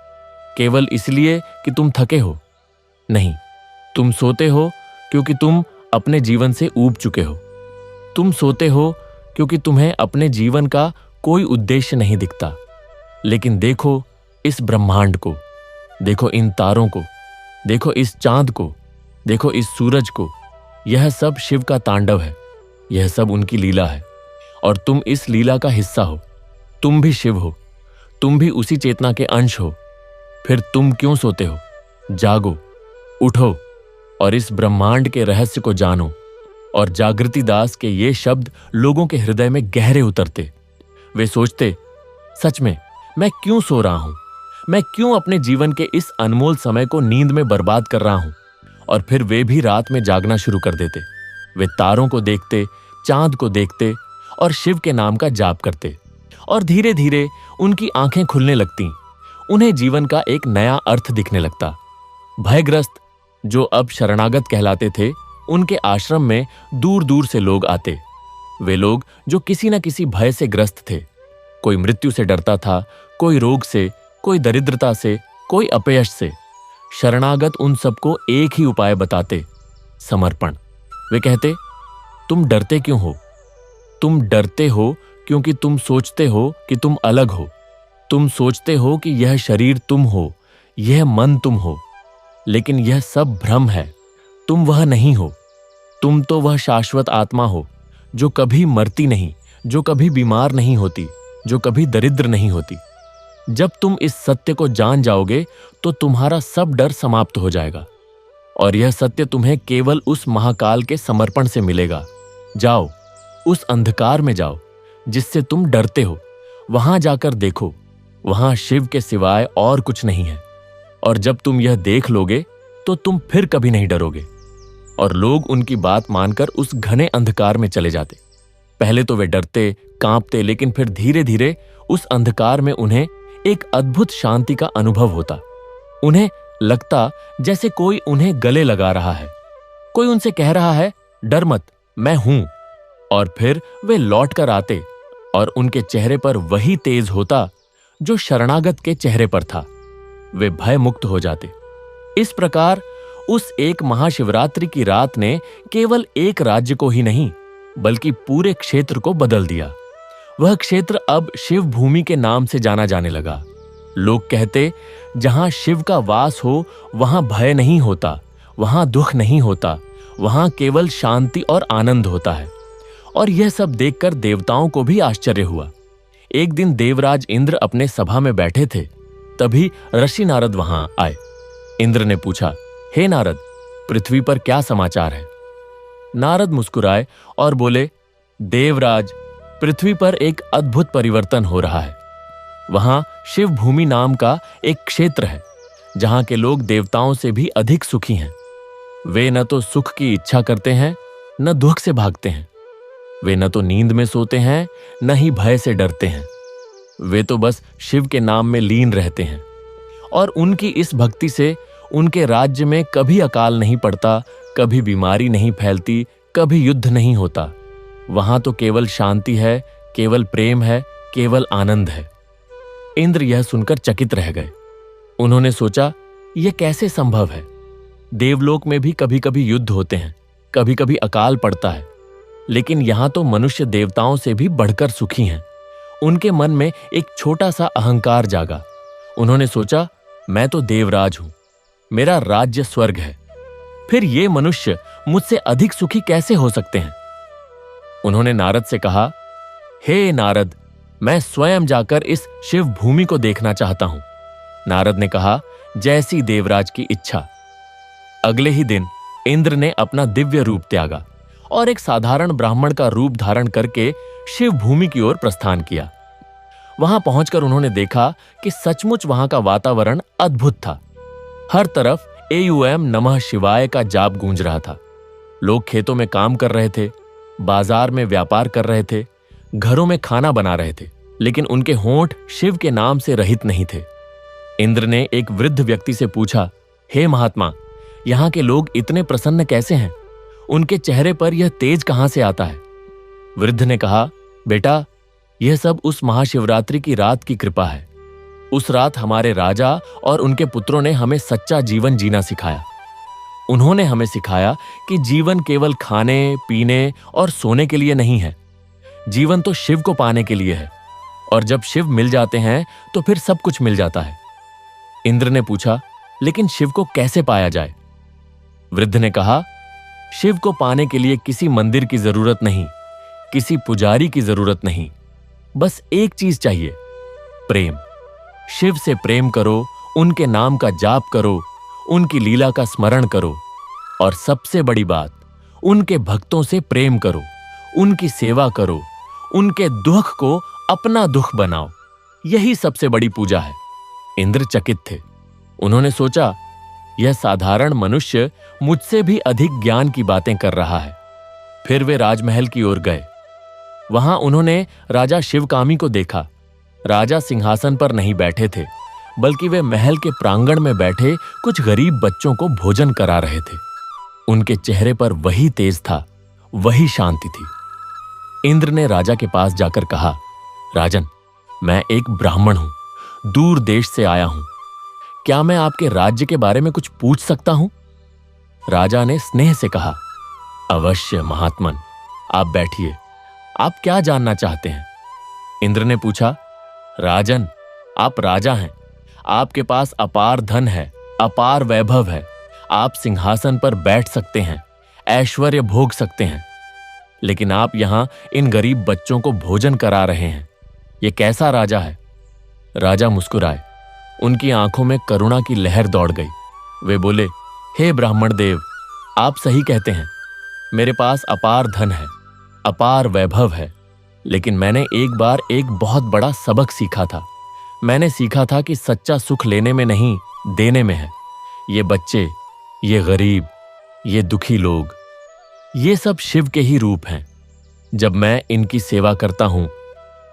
केवल इसलिए कि तुम थके हो? नहीं, तुम सोते हो क्योंकि तुम अपने जीवन से ऊब चुके हो। तुम सोते हो क्योंकि तुम्हें अपने जीवन का कोई उद्देश्य नहीं दिखता। लेकिन देखो इस ब्रह्मांड को, देखो इन तारों को, देखो इस चांद को, देखो इस सूरज को। यह सब शिव का तांडव है। यह सब उनकी लीला है और तुम इस लीला का हिस्सा हो। तुम भी शिव हो, तुम भी उसी चेतना के अंश हो। फिर तुम क्यों सोते हो? जागो, उठो और इस ब्रह्मांड के रहस्य को जानो। और जागृति दास के ये शब्द लोगों के हृदय में गहरे उतरते। वे सोचते, सच में मैं क्यों सो रहा हूं? मैं क्यों अपने जीवन के इस अनमोल समय को नींद में बर्बाद कर रहा हूं? और फिर वे भी रात में जागना शुरू कर देते। वे तारों को देखते, चांद को देखते और शिव के नाम का जाप करते। और धीरे धीरे उनकी आंखें खुलने लगतीं। उन्हें जीवन का एक नया अर्थ दिखने लगता। भयग्रस्त, जो अब शरणागत कहलाते थे, उनके आश्रम में दूर दूर से लोग आते। वे लोग जो किसी न किसी भय से ग्रस्त थे। कोई मृत्यु से डरता था, कोई रोग से, कोई दरिद्रता से, कोई अपयश से। शरणागत उन सबको एक ही उपाय बताते, समर्पण। वे कहते, तुम डरते क्यों हो? तुम डरते हो क्योंकि तुम सोचते हो कि तुम अलग हो। तुम सोचते हो कि यह शरीर तुम हो, यह मन तुम हो। लेकिन यह सब भ्रम है। तुम वह नहीं हो। तुम तो वह शाश्वत आत्मा हो जो कभी मरती नहीं, जो कभी बीमार नहीं होती, जो कभी दरिद्र नहीं होती। जब तुम इस सत्य को जान जाओगे तो तुम्हारा सब डर समाप्त हो जाएगा और यह सत्य तुम्हें केवल उस महाकाल के समर्पण से मिलेगा। जाओ, उस अंधकार में जाओ जिससे तुम डरते हो। वहां जाकर देखो, वहां शिव के सिवाय और कुछ नहीं है। और जब तुम यह देख लोगे तो तुम फिर कभी नहीं डरोगे। और लोग उनकी बात मानकर उस घने अंधकार में चले जाते। पहले तो वे डरते, कांपते, लेकिन फिर धीरे धीरे उस अंधकार में उन्हें एक अद्भुत शांति का अनुभव होता। उन्हें लगता जैसे कोई उन्हें गले लगा रहा है। कोई उनसे कह रहा है, डर मत, मैं हूं। और फिर वे लौट कर आते और उनके चेहरे पर वही तेज होता जो शरणागत के चेहरे पर था। वे भय मुक्त हो जाते। इस प्रकार उस एक महाशिवरात्रि की रात ने केवल एक राज्य को ही नहीं बल्कि पूरे क्षेत्र को बदल दिया। वह क्षेत्र अब शिव भूमि के नाम से जाना जाने लगा। लोग कहते, जहां शिव का वास हो वहां भय नहीं होता, वहां दुख नहीं होता, वहां केवल शांति और आनंद होता है। और यह सब देखकर देवताओं को भी आश्चर्य हुआ। एक दिन देवराज इंद्र अपने सभा में बैठे थे। तभी ऋषि नारद वहां आए। इंद्र ने पूछा, हे नारद, पृथ्वी पर क्या समाचार है? नारद मुस्कुराए और बोले, देवराज, पृथ्वी पर एक अद्भुत परिवर्तन हो रहा है। वहां शिव भूमि नाम का एक क्षेत्र है जहां के लोग देवताओं से भी अधिक सुखी हैं। वे न तो सुख की इच्छा करते हैं, न दुख से भागते हैं। वे न तो नींद में सोते हैं, न ही भय से डरते हैं। वे तो बस शिव के नाम में लीन रहते हैं। और उनकी इस भक्ति से उनके राज्य में कभी अकाल नहीं पड़ता, कभी बीमारी नहीं फैलती, कभी युद्ध नहीं होता। वहां तो केवल शांति है, केवल प्रेम है, केवल आनंद है। इंद्र यह सुनकर चकित रह गए। उन्होंने सोचा, यह कैसे संभव है? देवलोक में भी कभी कभी युद्ध होते हैं, कभी कभी अकाल पड़ता है, लेकिन यहां तो मनुष्य देवताओं से भी बढ़कर सुखी हैं। उनके मन में एक छोटा सा अहंकार जागा। उन्होंने सोचा, मैं तो देवराज हूं, मेरा राज्य स्वर्ग है, फिर ये मनुष्य मुझसे अधिक सुखी कैसे हो सकते हैं। उन्होंने नारद से कहा, हे नारद, मैं स्वयं जाकर इस शिव भूमि को देखना चाहता हूं। नारद ने कहा, जैसी देवराज की इच्छा। अगले ही दिन इंद्र ने अपना दिव्य रूप त्यागा और एक साधारण ब्राह्मण का रूप धारण करके शिव भूमि की ओर प्रस्थान किया। वहां पहुंचकर उन्होंने देखा कि सचमुच वहां का वातावरण अद्भुत था। हर तरफ एयूएम नमः शिवाय का जाप गूंज रहा था। लोग खेतों में काम कर रहे थे, बाजार में व्यापार कर रहे थे, घरों में खाना बना रहे थे, लेकिन उनके होंठ शिव के नाम से रहित नहीं थे। इंद्र ने एक वृद्ध व्यक्ति से पूछा, हे महात्मा, यहां के लोग इतने प्रसन्न कैसे हैं? उनके चेहरे पर यह तेज कहां से आता है? वृद्ध ने कहा, बेटा, यह सब उस महाशिवरात्रि की रात की कृपा है। उस रात हमारे राजा और उनके पुत्रों ने हमें सच्चा जीवन जीना सिखाया। उन्होंने हमें सिखाया कि जीवन केवल खाने, पीने और सोने के लिए नहीं है। जीवन तो शिव को पाने के लिए है, और जब शिव मिल जाते हैं तो फिर सब कुछ मिल जाता है। इंद्र ने पूछा, लेकिन शिव को कैसे पाया जाए? वृद्ध ने कहा, शिव को पाने के लिए किसी मंदिर की जरूरत नहीं, किसी पुजारी की जरूरत नहीं, बस एक चीज चाहिए, प्रेम। शिव से प्रेम करो, उनके नाम का जाप करो, उनकी लीला का स्मरण करो, और सबसे बड़ी बात, उनके भक्तों से प्रेम करो, उनकी सेवा करो, उनके दुख को अपना दुख बनाओ। यही सबसे बड़ी पूजा है। इंद्र चकित थे। उन्होंने सोचा, यह साधारण मनुष्य मुझसे भी अधिक ज्ञान की बातें कर रहा है। फिर वे राजमहल की ओर गए। वहां उन्होंने राजा शिवकामी को देखा। राजा सिंहासन पर नहीं बैठे थे, बल्कि वे महल के प्रांगण में बैठे कुछ गरीब बच्चों को भोजन करा रहे थे। उनके चेहरे पर वही तेज था, वही शांति थी। इंद्र ने राजा के पास जाकर कहा, राजन, मैं एक ब्राह्मण हूं, दूर देश से आया हूं। क्या मैं आपके राज्य के बारे में कुछ पूछ सकता हूं? राजा ने स्नेह से कहा, अवश्य महात्मन, आप बैठिए। आप क्या जानना चाहते हैं? इंद्र ने पूछा, राजन, आप राजा हैं, आपके पास अपार धन है, अपार वैभव है, आप सिंहासन पर बैठ सकते हैं, ऐश्वर्य भोग सकते हैं, लेकिन आप यहां इन गरीब बच्चों को भोजन करा रहे हैं। यह कैसा राजा है? राजा मुस्कुराए। उनकी आंखों में करुणा की लहर दौड़ गई। वे बोले, हे ब्राह्मण देव, आप सही कहते हैं। मेरे पास अपार धन है, अपार वैभव है, लेकिन मैंने एक बार एक बहुत बड़ा सबक सीखा था। मैंने सीखा था कि सच्चा सुख लेने में नहीं, देने में है। ये बच्चे, ये गरीब, ये दुखी लोग, ये सब शिव के ही रूप हैं। जब मैं इनकी सेवा करता हूं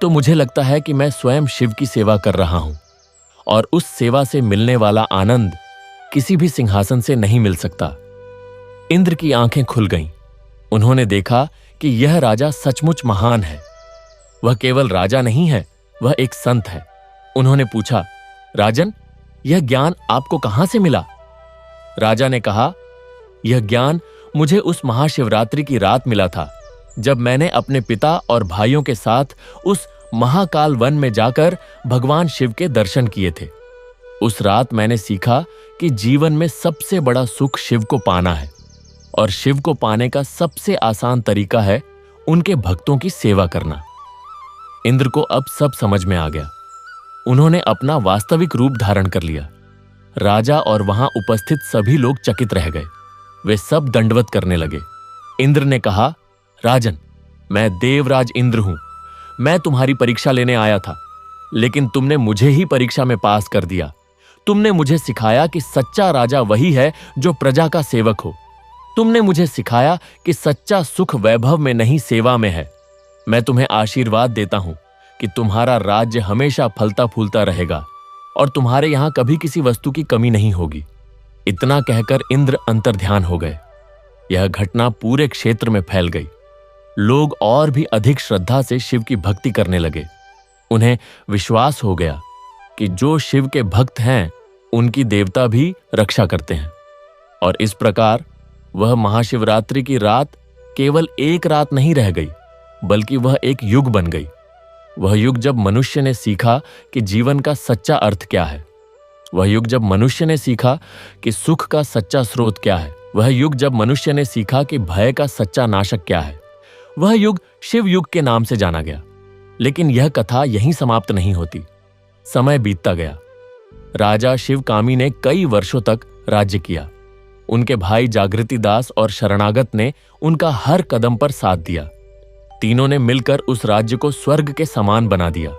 तो मुझे लगता है कि मैं स्वयं शिव की सेवा कर रहा हूं, और उस सेवा से मिलने वाला आनंद किसी भी सिंहासन से नहीं मिल सकता। इंद्र की आंखें खुल गईं। उन्होंने देखा कि यह राजा सचमुच महान है। वह केवल राजा नहीं है, वह एक संत है। उन्होंने पूछा, राजन, यह ज्ञान आपको कहां से मिला? राजा ने कहा, यह ज्ञान मुझे उस महाशिवरात्रि की रात मिला था, जब मैंने अपने पिता और भाइयों के साथ उस महाकाल वन में जाकर भगवान शिव के दर्शन किए थे। उस रात मैंने सीखा कि जीवन में सबसे बड़ा सुख शिव को पाना है, और शिव को पाने का सबसे आसान तरीका है उनके भक्तों की सेवा करना। इंद्र को अब सब समझ में आ गया। उन्होंने अपना वास्तविक रूप धारण कर लिया। राजा और वहां उपस्थित सभी लोग चकित रह गए। वे सब दंडवत करने लगे। इंद्र ने कहा, राजन, मैं देवराज इंद्र हूं। मैं तुम्हारी परीक्षा लेने आया था, लेकिन तुमने मुझे ही परीक्षा में पास कर दिया। तुमने मुझे सिखाया कि सच्चा राजा वही है जो प्रजा का सेवक हो। तुमने मुझे सिखाया कि सच्चा सुख वैभव में नहीं, सेवा में है। मैं तुम्हें आशीर्वाद देता हूं कि तुम्हारा राज्य हमेशा फलता फूलता रहेगा, और तुम्हारे यहां कभी किसी वस्तु की कमी नहीं होगी। इतना कहकर इंद्र अंतर्ध्यान हो गए। यह घटना पूरे क्षेत्र में फैल गई। लोग और भी अधिक श्रद्धा से शिव की भक्ति करने लगे। उन्हें विश्वास हो गया कि जो शिव के भक्त हैं, उनकी देवता भी रक्षा करते हैं। और इस प्रकार वह महाशिवरात्रि की रात केवल एक रात नहीं रह गई, बल्कि वह एक युग बन गई। वह युग जब मनुष्य ने सीखा कि जीवन का सच्चा अर्थ क्या है। वह युग जब मनुष्य ने सीखा कि सुख का सच्चा स्रोत क्या है। वह युग जब मनुष्य ने सीखा कि भय का सच्चा नाशक क्या है। वह युग शिव युग के नाम से जाना गया। लेकिन यह कथा यहीं समाप्त नहीं होती। समय बीतता गया। राजा शिवकामी ने कई वर्षों तक राज्य किया। उनके भाई जागृति दास और शरणागत ने उनका हर कदम पर साथ दिया। तीनों ने मिलकर उस राज्य को स्वर्ग के समान बना दिया।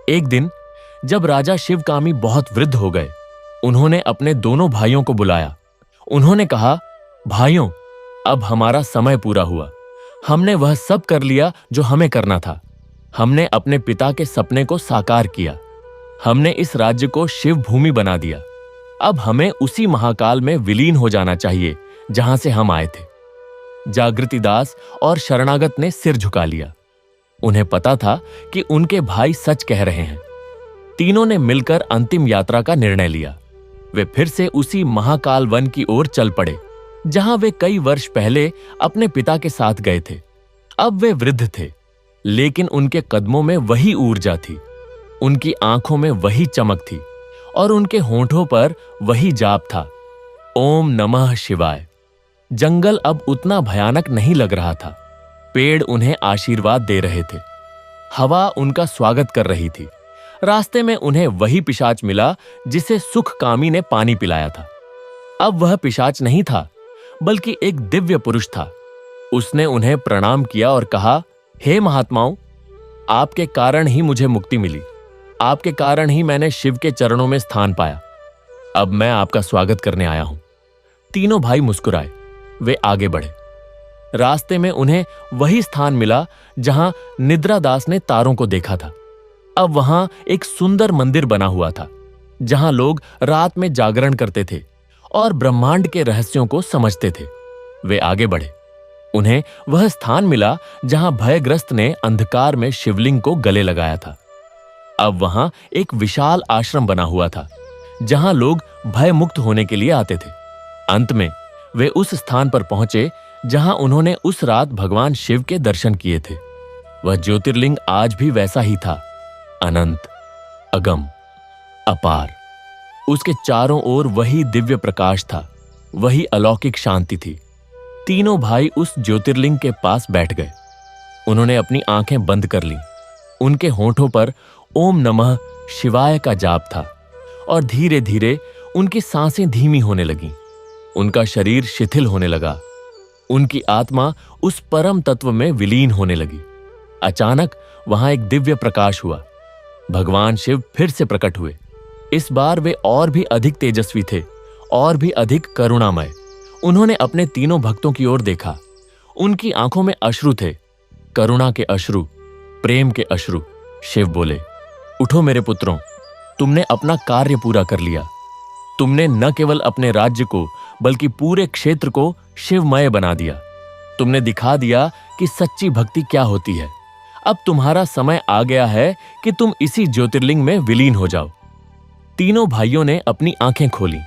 एक दिन जब राजा शिवकामी बहुत वृद्ध हो गए, उन्होंने अपने दोनों भाइयों को बुलाया। उन्होंने कहा, भाइयों, अब हमारा समय पूरा हुआ। हमने वह सब कर लिया जो हमें करना था। हमने अपने पिता के सपने को साकार किया। हमने इस राज्य को शिव भूमि बना दिया। अब हमें उसी महाकाल में विलीन हो जाना चाहिए जहां से हम आए थे। जागृति दास और शरणागत ने सिर झुका लिया। उन्हें पता था कि उनके भाई सच कह रहे हैं। तीनों ने मिलकर अंतिम यात्रा का निर्णय लिया। वे फिर से उसी महाकाल वन की ओर चल पड़े जहां वे कई वर्ष पहले अपने पिता के साथ गए थे। अब वे वृद्ध थे, लेकिन उनके कदमों में वही ऊर्जा थी, उनकी आंखों में वही चमक थी और उनके होंठों पर वही जाप था, ओम नमः शिवाय। जंगल अब उतना भयानक नहीं लग रहा था। पेड़ उन्हें आशीर्वाद दे रहे थे। हवा उनका स्वागत कर रही थी। रास्ते में उन्हें वही पिशाच मिला जिसे सुखकामी ने पानी पिलाया था। अब वह पिशाच नहीं था, बल्कि एक दिव्य पुरुष था। उसने उन्हें प्रणाम किया और कहा, हे महात्माओं, आपके कारण ही मुझे मुक्ति मिली। आपके कारण ही मैंने शिव के चरणों में स्थान पाया। अब मैं आपका स्वागत करने आया हूं। तीनों भाई मुस्कुराए। वे आगे बढ़े। रास्ते में उन्हें वही स्थान मिला जहां निद्रा दास ने तारों को देखा था। अब वहां एक सुंदर मंदिर बना हुआ था, जहां लोग रात में जागरण करते थे और ब्रह्मांड के रहस्यों को समझते थे। वे आगे बढ़े। उन्हें वह स्थान मिला जहां भयग्रस्त ने अंधकार में शिवलिंग को गले लगाया था। अब वहां एक विशाल आश्रम बना हुआ था, जहां लोग भय मुक्त होने के लिए आते थे। अंत में वे उस स्थान पर पहुंचे जहां उन्होंने उस रात भगवान शिव के दर्शन किए थे। वह ज्योतिर्लिंग आज भी वैसा ही था, अनंत, अगम, अपार। उसके चारों ओर वही दिव्य प्रकाश था, वही अलौकिक शांति थी। तीनों भाई उस ज्योतिर्लिंग के पास बैठ गए। उन्होंने अपनी आंखें बंद कर लीं। उनके होंठों पर ओम नमः शिवाय का जाप था और धीरे धीरे उनकी सांसें धीमी होने लगीं। उनका शरीर शिथिल होने लगा। उनकी आत्मा उस परम तत्व में विलीन होने लगी। अचानक वहां एक दिव्य प्रकाश हुआ। भगवान शिव फिर से प्रकट हुए। इस बार वे और भी अधिक तेजस्वी थे और भी अधिक करुणामय। उन्होंने अपने तीनों भक्तों की ओर देखा। उनकी आंखों में अश्रु थे, करुणा के अश्रु, प्रेम के अश्रु। शिव बोले, उठो मेरे पुत्रों, तुमने अपना कार्य पूरा कर लिया। तुमने न केवल अपने राज्य को बल्कि पूरे क्षेत्र को शिवमय बना दिया। तुमने दिखा दिया कि सच्ची भक्ति क्या होती है। अब तुम्हारा समय आ गया है कि तुम इसी ज्योतिर्लिंग में विलीन हो जाओ। तीनों भाइयों ने अपनी आंखें खोली।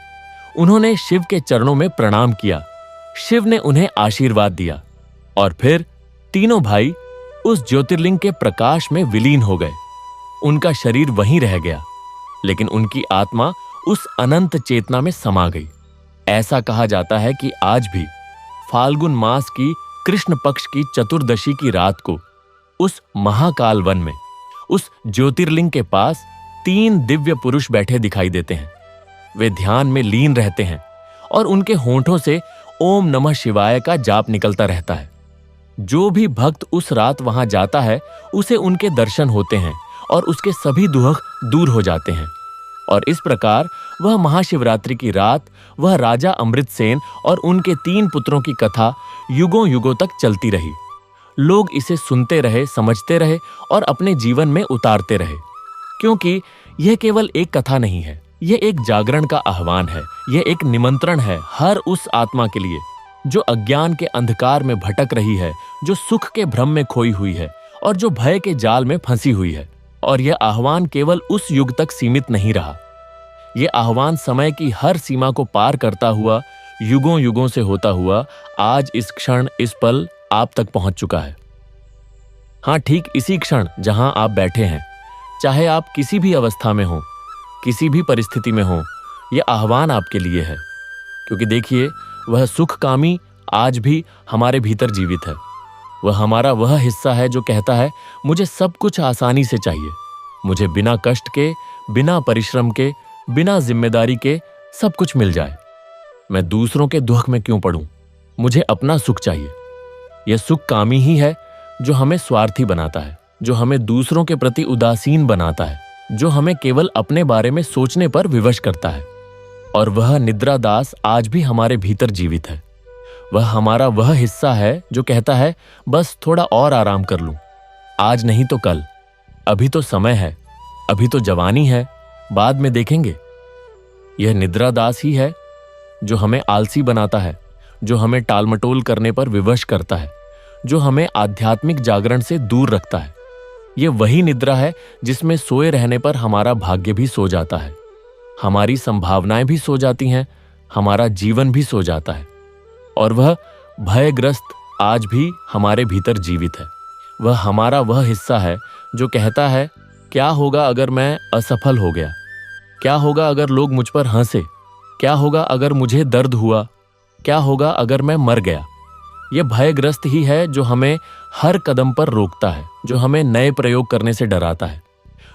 उन्होंने शिव के चरणों में प्रणाम किया। शिव ने उन्हें आशीर्वाद दिया और फिर तीनों भाई उस ज्योतिर्लिंग के प्रकाश में विलीन हो गए। उनका शरीर वहीं रह गया, लेकिन उनकी आत्मा उस अनंत चेतना में समा गई। ऐसा कहा जाता है कि आज भी फाल्गुन मास की कृष्ण पक्ष की चतुर्दशी की रात को उस महाकाल वन में, उस ज्योतिर्लिंग के पास 3 दिव्य पुरुष बैठे दिखाई देते हैं। वे ध्यान में लीन रहते हैं और उनके होंठों से ओम नमः शिवाय का जाप निकलता रहता है। जो भी भक्त उस रात वहां जाता है, उसे उनके दर्शन होते हैं और उसके सभी दुख दूर हो जाते हैं। और इस प्रकार वह महाशिवरात्रि की रात, वह राजा अमृतसेन और उनके 3 पुत्रों की कथा युगों युगों तक चलती रही। लोग इसे सुनते रहे, समझते रहे और अपने जीवन में उतारते रहे, क्योंकि यह केवल एक कथा नहीं है, यह एक जागरण का आह्वान है। यह एक निमंत्रण है हर उस आत्मा के लिए जो अज्ञान के अंधकार में भटक रही है, जो सुख के भ्रम में खोई हुई है और जो भय के जाल में फंसी हुई है। और यह आह्वान केवल उस युग तक सीमित नहीं रहा। यह आह्वान समय की हर सीमा को पार करता हुआ, युगों युगों से होता हुआ आज इस क्षण, इस पल आप तक पहुंच चुका है। हाँ, ठीक इसी क्षण जहां आप बैठे हैं, चाहे आप किसी भी अवस्था में हो, किसी भी परिस्थिति में हो, यह आह्वान आपके लिए है। क्योंकि देखिए, वह सुखकामी आज भी हमारे भीतर जीवित है। वह हमारा वह हिस्सा है जो कहता है, मुझे सब कुछ आसानी से चाहिए, मुझे बिना कष्ट के, बिना परिश्रम के, बिना जिम्मेदारी के सब कुछ मिल जाए। मैं दूसरों के दुख में क्यों पड़ूं? मुझे अपना सुख चाहिए। यह सुखकामी ही है जो हमें स्वार्थी बनाता है, जो हमें दूसरों के प्रति उदासीन बनाता है, जो हमें केवल अपने बारे में सोचने पर विवश करता है। और वह निद्रा दास आज भी हमारे भीतर जीवित है। वह हमारा वह हिस्सा है जो कहता है, बस थोड़ा और आराम कर लूं, आज नहीं तो कल, अभी तो समय है, अभी तो जवानी है, बाद में देखेंगे। यह निद्रा दास ही है जो हमें आलसी बनाता है, जो हमें टालमटोल करने पर विवश करता है, जो हमें आध्यात्मिक जागरण से दूर रखता है। यह वही निद्रा है जिसमें सोए रहने पर हमारा भाग्य भी सो जाता है, हमारी संभावनाएं भी सो जाती हैं, हमारा जीवन भी सो जाता है। और वह भयग्रस्त आज भी हमारे भीतर जीवित है। वह हमारा वह हिस्सा है जो कहता है, क्या होगा अगर मैं असफल हो गया? क्या होगा अगर लोग मुझ पर हंसे? क्या होगा अगर मुझे दर्द हुआ? क्या होगा अगर मैं मर गया? यह भयग्रस्त ही है जो हमें हर कदम पर रोकता है, जो हमें नए प्रयोग करने से डराता है,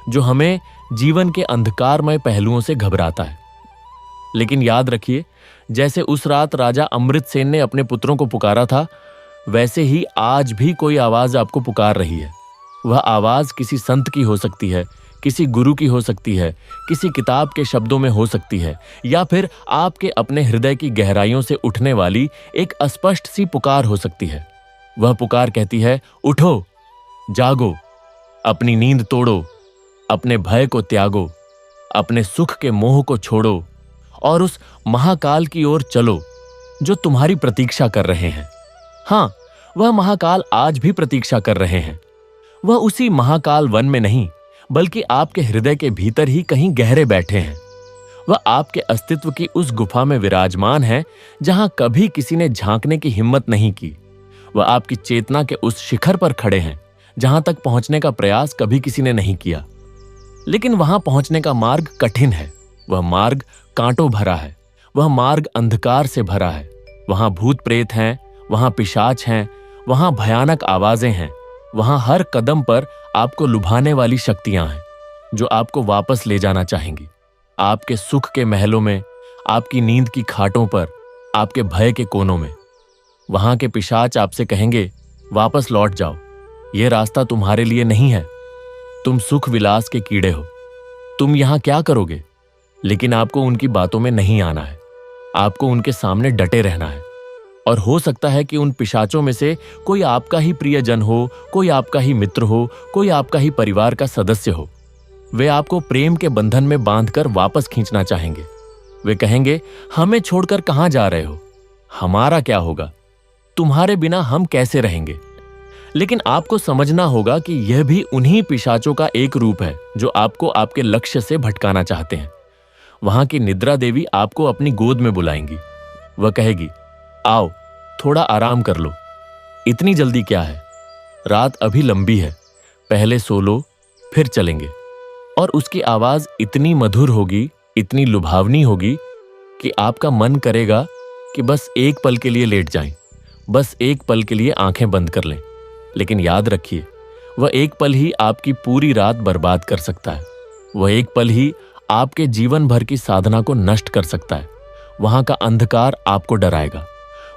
जो हमें जीवन के अंधकारमय पहलुओं से घबराता है। लेकिन याद रखिए, जैसे उस रात राजा अमृतसेन ने अपने पुत्रों को पुकारा था, वैसे ही आज भी कोई आवाज आपको पुकार रही है। वह आवाज किसी संत की हो सकती है, किसी गुरु की हो सकती है, किसी किताब के शब्दों में हो सकती है, या फिर आपके अपने हृदय की गहराइयों से उठने वाली एक अस्पष्ट सी पुकार हो सकती है। वह पुकार कहती है, उठो, जागो, अपनी नींद तोड़ो, अपने भय को त्यागो, अपने सुख के मोह को छोड़ो और उस महाकाल की ओर चलो जो तुम्हारी प्रतीक्षा कर रहे हैं। हां, वह महाकाल आज भी प्रतीक्षा कर रहे हैं। वह उसी महाकाल वन में नहीं, बल्कि आपके हृदय के भीतर ही कहीं गहरे बैठे हैं। वह आपके अस्तित्व की उस गुफा में विराजमान है जहां कभी किसी ने झांकने की हिम्मत नहीं की। वह आपकी चेतना के उस शिखर पर खड़े हैं जहां तक पहुंचने का प्रयास कभी किसी ने नहीं किया। लेकिन वहां पहुंचने का मार्ग कठिन है, वह मार्ग कांटों भरा है, वह मार्ग अंधकार से भरा है। वहां भूत प्रेत हैं, वहां पिशाच हैं, वहां भयानक आवाजें हैं, वहां हर कदम पर आपको लुभाने वाली शक्तियां हैं जो आपको वापस ले जाना चाहेंगी, आपके सुख के महलों में, आपकी नींद की खाटों पर, आपके भय के कोनों में। वहां के पिशाच आपसे कहेंगे, वापस लौट जाओ, यह रास्ता तुम्हारे लिए नहीं है, तुम सुख विलास के कीड़े हो, तुम यहां क्या करोगे? लेकिन आपको उनकी बातों में नहीं आना है, आपको उनके सामने डटे रहना है। और हो सकता है कि उन पिशाचों में से कोई आपका ही प्रियजन हो, कोई आपका ही मित्र हो, कोई आपका ही परिवार का सदस्य हो। वे आपको प्रेम के बंधन में बांधकर वापस खींचना चाहेंगे। वे कहेंगे, हमें छोड़कर कहां जा रहे हो? हमारा क्या होगा? तुम्हारे बिना हम कैसे रहेंगे? लेकिन आपको समझना होगा कि यह भी उन्हीं पिशाचों का एक रूप है जो आपको आपके लक्ष्य से भटकाना चाहते हैं। वहां की निद्रा देवी आपको अपनी गोद में बुलाएंगी। वह कहेगी, आओ, थोड़ा आराम कर लो, इतनी जल्दी क्या है? रात अभी लंबी है, पहले सो लो, फिर चलेंगे। और उसकी आवाज इतनी मधुर होगी, इतनी लुभावनी होगी कि आपका मन करेगा कि बस एक पल के लिए लेट जाएं, बस एक पल के लिए आंखें बंद कर लें। लेकिन याद रखिए, वह एक पल ही आपकी पूरी रात बर्बाद कर सकता है। वह एक पल ही आपके जीवन भर की साधना को नष्ट कर सकता है। वहां का अंधकार आपको डराएगा।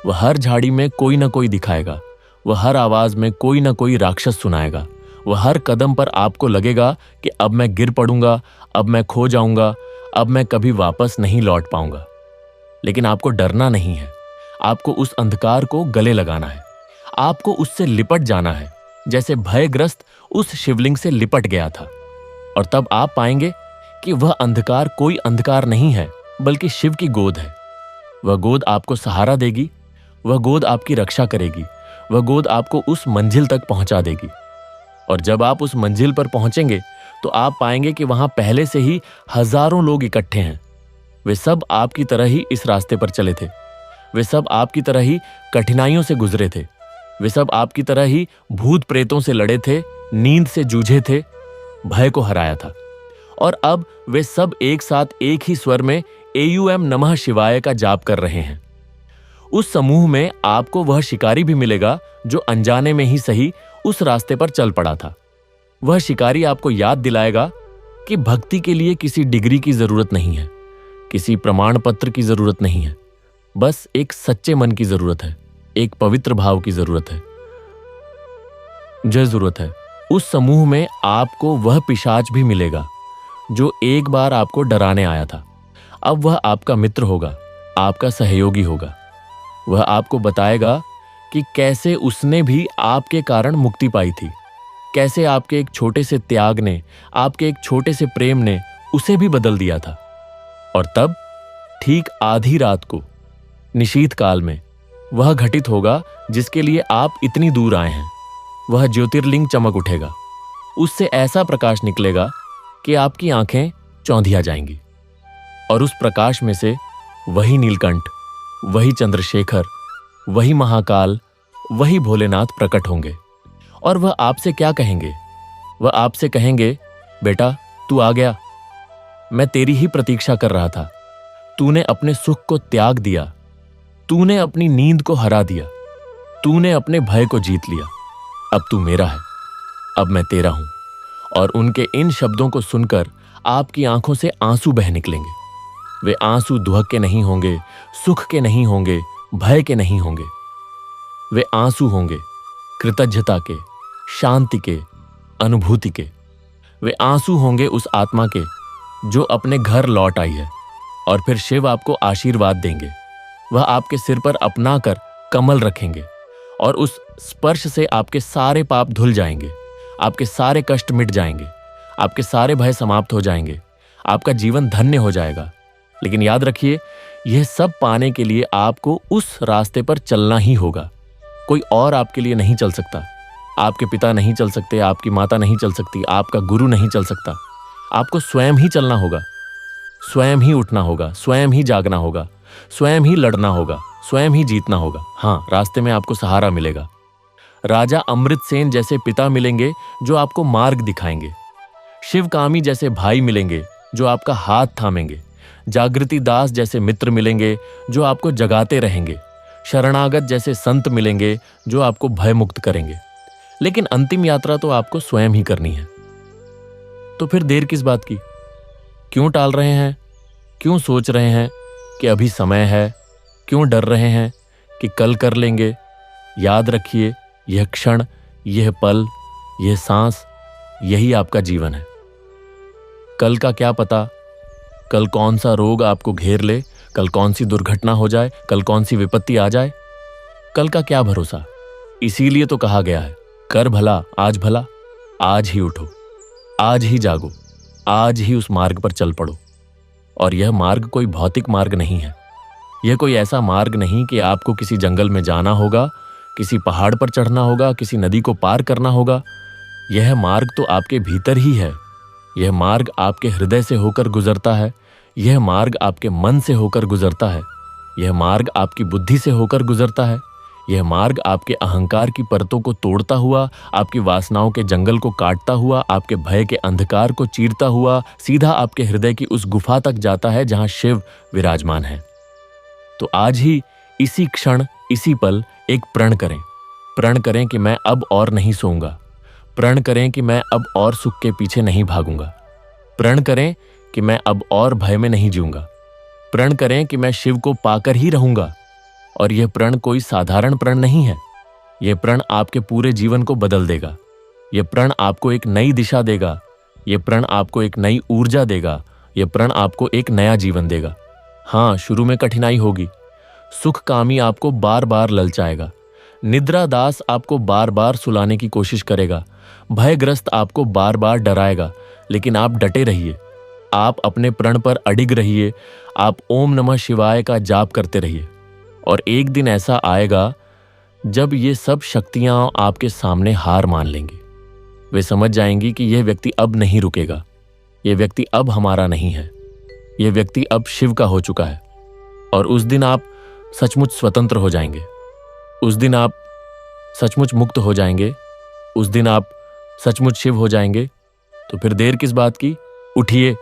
वह हर झाड़ी में कोई ना कोई दिखाएगा, वह हर आवाज में कोई ना कोई राक्षस सुनाएगा। वह हर कदम पर आपको लगेगा कि अब मैं गिर पड़ूंगा, अब मैं खो जाऊंगा, अब मैं कभी वापस नहीं लौट पाऊंगा। लेकिन आपको डरना नहीं है, आपको उस अंधकार को गले लगाना है, आपको उससे लिपट जाना है, जैसे भयग्रस्त उस शिवलिंग से लिपट गया था। और तब आप पाएंगे कि वह अंधकार कोई अंधकार नहीं है, बल्कि शिव की गोद है। वह गोद आपको सहारा देगी, वह गोद आपकी रक्षा करेगी, वह गोद आपको उस मंजिल तक पहुंचा देगी। और जब आप उस मंजिल पर पहुंचेंगे तो आप पाएंगे कि वहां पहले से ही हजारों लोग इकट्ठे हैं। वे सब आपकी तरह ही इस रास्ते पर चले थे, वे सब आपकी तरह ही कठिनाइयों से गुजरे थे, वे सब आपकी तरह ही भूत प्रेतों से लड़े थे, नींद से जूझे थे, भय को हराया था। और अब वे सब एक साथ एक ही स्वर में एयूएम नमः शिवाय का जाप कर रहे हैं। उस समूह में आपको वह शिकारी भी मिलेगा जो अनजाने में ही सही उस रास्ते पर चल पड़ा था। वह शिकारी आपको याद दिलाएगा कि भक्ति के लिए किसी डिग्री की जरूरत नहीं है, किसी प्रमाण पत्र की जरूरत नहीं है, बस एक सच्चे मन की जरूरत है, एक पवित्र भाव की जरूरत है। उस समूह में आपको वह पिशाच भी मिलेगा जो एक बार आपको डराने आया था। अब वह आपका मित्र होगा, आपका सहयोगी होगा। वह आपको बताएगा कि कैसे उसने भी आपके कारण मुक्ति पाई थी, कैसे आपके एक छोटे से त्याग ने, आपके एक छोटे से प्रेम ने उसे भी बदल दिया था। और तब ठीक आधी रात को निशीथ काल में वह घटित होगा जिसके लिए आप इतनी दूर आए हैं। वह ज्योतिर्लिंग चमक उठेगा, उससे ऐसा प्रकाश निकलेगा कि आपकी आंखें चौंधिया जाएंगी। और उस प्रकाश में से वही नीलकंठ, वही चंद्रशेखर, वही महाकाल, वही भोलेनाथ प्रकट होंगे। और वह आपसे क्या कहेंगे? वह आपसे कहेंगे, बेटा तू आ गया, मैं तेरी ही प्रतीक्षा कर रहा था। तूने अपने सुख को त्याग दिया, तूने अपनी नींद को हरा दिया, तूने अपने भय को जीत लिया। अब तू मेरा है, अब मैं तेरा हूं। और उनके इन शब्दों को सुनकर आपकी आंखों से आंसू बह निकलेंगे। वे आंसू दुहक के नहीं होंगे, सुख के नहीं होंगे, भय के नहीं होंगे। वे आंसू होंगे कृतज्ञता के, शांति के, अनुभूति के। वे आंसू होंगे उस आत्मा के जो अपने घर लौट आई है। और फिर शिव आपको आशीर्वाद देंगे। वह आपके सिर पर अपना कर कमल रखेंगे और उस स्पर्श से आपके सारे पाप धुल जाएंगे, आपके सारे कष्ट मिट जाएंगे, आपके सारे भय समाप्त हो जाएंगे, आपका जीवन धन्य हो जाएगा। लेकिन याद रखिए, यह सब पाने के लिए आपको उस रास्ते पर चलना ही होगा। कोई और आपके लिए नहीं चल सकता। आपके पिता नहीं चल सकते, आपकी माता नहीं चल सकती, आपका गुरु नहीं चल सकता। आपको स्वयं ही चलना होगा, स्वयं ही उठना होगा, स्वयं ही जागना होगा, स्वयं ही लड़ना होगा, स्वयं ही जीतना होगा। हाँ, रास्ते में आपको सहारा मिलेगा। राजा अमृतसेन जैसे पिता मिलेंगे जो आपको मार्ग दिखाएंगे। शिवकामी जैसे भाई मिलेंगे जो आपका हाथ थामेंगे। जागृति दास जैसे मित्र मिलेंगे जो आपको जगाते रहेंगे। शरणागत जैसे संत मिलेंगे जो आपको भय मुक्त करेंगे। लेकिन अंतिम यात्रा तो आपको स्वयं ही करनी है। तो फिर देर किस बात की? क्यों टाल रहे हैं? क्यों सोच रहे हैं कि अभी समय है? क्यों डर रहे हैं कि कल कर लेंगे? याद रखिए, यह क्षण, यह पल, यह सांस, यही आपका जीवन है। कल का क्या पता, कल कौन सा रोग आपको घेर ले, कल कौन सी दुर्घटना हो जाए, कल कौन सी विपत्ति आ जाए। कल का क्या भरोसा। इसीलिए तो कहा गया है, कर भला आज भला, आज ही उठो, आज ही जागो, आज ही उस मार्ग पर चल पड़ो। और यह मार्ग कोई भौतिक मार्ग नहीं है। यह कोई ऐसा मार्ग नहीं कि आपको किसी जंगल में जाना होगा, किसी पहाड़ पर चढ़ना होगा, किसी नदी को पार करना होगा। यह मार्ग तो आपके भीतर ही है। यह मार्ग आपके हृदय से होकर गुजरता है। यह मार्ग आपके मन से होकर गुजरता है। यह मार्ग आपकी बुद्धि से होकर गुजरता है। यह मार्ग आपके अहंकार की परतों को तोड़ता हुआ, आपकी वासनाओं के जंगल को काटता हुआ, आपके भय के अंधकार को चीरता हुआ सीधा आपके हृदय की उस गुफा तक जाता है जहां शिव विराजमान है। तो आज ही, इसी क्षण, इसी पल एक प्रण करें। प्रण करें कि मैं अब और नहीं सोऊंगा। प्रण करें कि मैं अब और सुख के पीछे नहीं भागूंगा। प्रण करें कि मैं अब और भय में नहीं जीऊंगा। प्रण करें कि मैं शिव को पाकर ही रहूंगा। और यह प्रण कोई साधारण प्रण नहीं है। यह प्रण आपके पूरे जीवन को बदल देगा। यह प्रण आपको एक नई दिशा देगा। यह प्रण आपको एक नई ऊर्जा देगा। यह प्रण आपको एक नया जीवन देगा। हाँ, शुरू में कठिनाई होगी। सुखकामी आपको बार बार ललचाएगा। निद्रा दास आपको बार बार सुलाने की कोशिश करेगा। भयग्रस्त आपको बार बार डराएगा। लेकिन आप डटे रहिए। आप अपने प्रण पर अडिग रहिए। आप ओम नमः शिवाय का जाप करते रहिए। और एक दिन ऐसा आएगा जब ये सब शक्तियां आपके सामने हार मान लेंगी। वे समझ जाएंगी कि यह व्यक्ति अब नहीं रुकेगा। यह व्यक्ति अब हमारा नहीं है। यह व्यक्ति अब शिव का हो चुका है। और उस दिन आप सचमुच स्वतंत्र हो जाएंगे। उस दिन आप सचमुच मुक्त हो जाएंगे, उस दिन आप सचमुच शिव हो जाएंगे, तो फिर देर किस बात की? उठिए,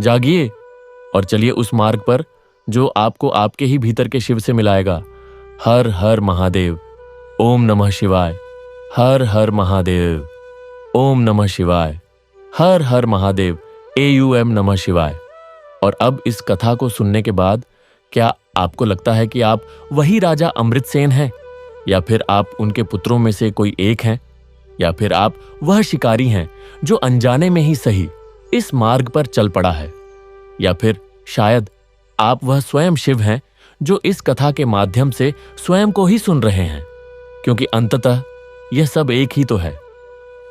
जागिए और चलिए उस मार्ग पर जो आपको आपके ही भीतर के शिव से मिलाएगा। हर हर महादेव। ओम नमः शिवाय। हर हर महादेव। ओम नमः शिवाय। हर हर महादेव। AUM नमः शिवाय। और अब इस कथा को सुनने के बाद क्या आपको लगता है कि आप वही राजा अमृतसेन हैं, या फिर आप उनके पुत्रों में से कोई एक हैं, या फिर आप वह शिकारी हैं जो अनजाने में ही सही इस मार्ग पर चल पड़ा है, या फिर शायद आप वह स्वयं शिव हैं जो इस कथा के माध्यम से स्वयं को ही सुन रहे हैं, क्योंकि अंततः यह सब एक ही तो है।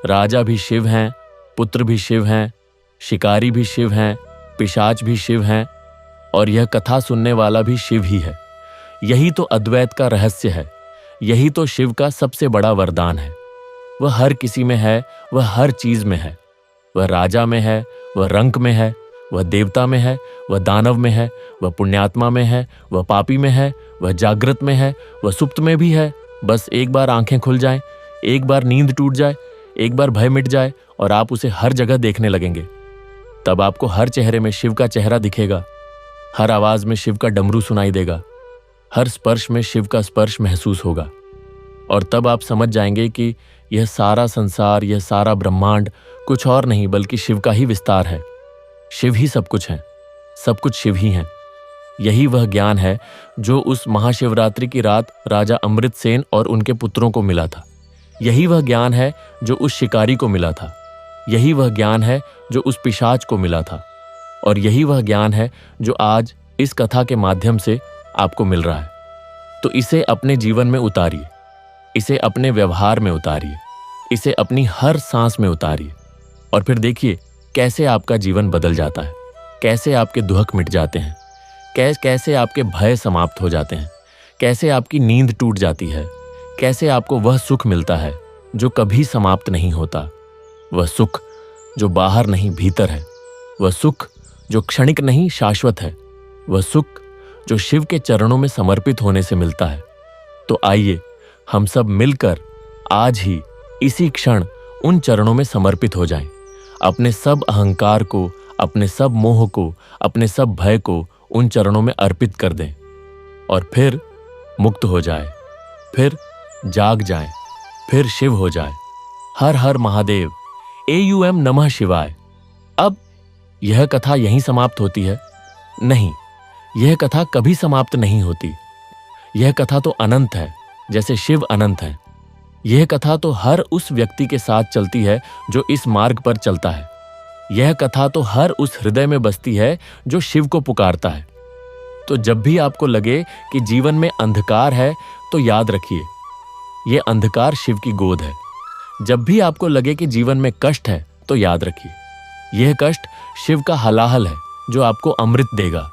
राजा भी शिव हैं, पुत्र भी शिव हैं, शिकारी भी शिव हैं, पिशाच भी शिव हैं, और यह कथा सुनने वाला भी शिव ही है। यही तो अद्वैत का रहस्य है, यही तो शिव का सबसे बड़ा वरदान है। वह हर किसी में है, वह हर चीज में है। वह राजा में है, वह रंक में है, वह देवता में है, वह दानव में है, वह पुण्यात्मा में है, वह पापी में है, वह जागृत में है, वह सुप्त में भी है। बस एक बार आंखें खुल जाएं, एक बार नींद टूट जाए, एक बार भय मिट जाए और आप उसे हर जगह देखने लगेंगे। तब आपको हर चेहरे में शिव का चेहरा दिखेगा, हर आवाज में शिव का डमरू सुनाई देगा, हर स्पर्श में शिव का स्पर्श महसूस होगा। और तब आप समझ जाएंगे कि यह सारा संसार, यह सारा ब्रह्मांड कुछ और नहीं बल्कि शिव का ही विस्तार है। शिव ही सब कुछ है, सब कुछ शिव ही है। यही वह ज्ञान है जो उस महाशिवरात्रि की रात राजा अमृतसेन और उनके पुत्रों को मिला था। यही वह ज्ञान है जो उस शिकारी को मिला था। यही वह ज्ञान है जो उस पिशाच को मिला था। और यही वह ज्ञान है जो आज इस कथा के माध्यम से आपको मिल रहा है। तो इसे अपने जीवन में उतारिए, इसे अपने व्यवहार में उतारिए, इसे अपनी हर सांस में उतारिए, और फिर देखिए कैसे आपका जीवन बदल जाता है, कैसे आपके दुहक मिट जाते हैं, कैसे आपके भय समाप्त हो जाते हैं, कैसे आपकी नींद टूट जाती है, कैसे आपको वह सुख मिलता है जो कभी समाप्त नहीं होता। वह सुख जो बाहर नहीं भीतर है, वह सुख जो क्षणिक नहीं शाश्वत है, वह सुख जो शिव के चरणों में समर्पित होने से मिलता है। तो आइए हम सब मिलकर आज ही इसी क्षण उन चरणों में समर्पित हो जाएं। अपने सब अहंकार को, अपने सब मोह को, अपने सब भय को उन चरणों में अर्पित कर दें और फिर मुक्त हो जाए, फिर जाग जाए, फिर शिव हो जाए। हर हर महादेव। AUM नमः शिवाय। अब यह कथा यहीं समाप्त होती है? नहीं, यह कथा कभी समाप्त नहीं होती। यह कथा तो अनंत है, जैसे शिव अनंत है। यह कथा तो हर उस व्यक्ति के साथ चलती है जो इस मार्ग पर चलता है। यह कथा तो हर उस हृदय में बसती है जो शिव को पुकारता है। तो जब भी आपको लगे कि जीवन में अंधकार है, तो याद रखिए, यह अंधकार शिव की गोद है। जब भी आपको लगे कि जीवन में कष्ट है, तो याद रखिए, यह कष्ट शिव का हलाहल है जो आपको अमृत देगा।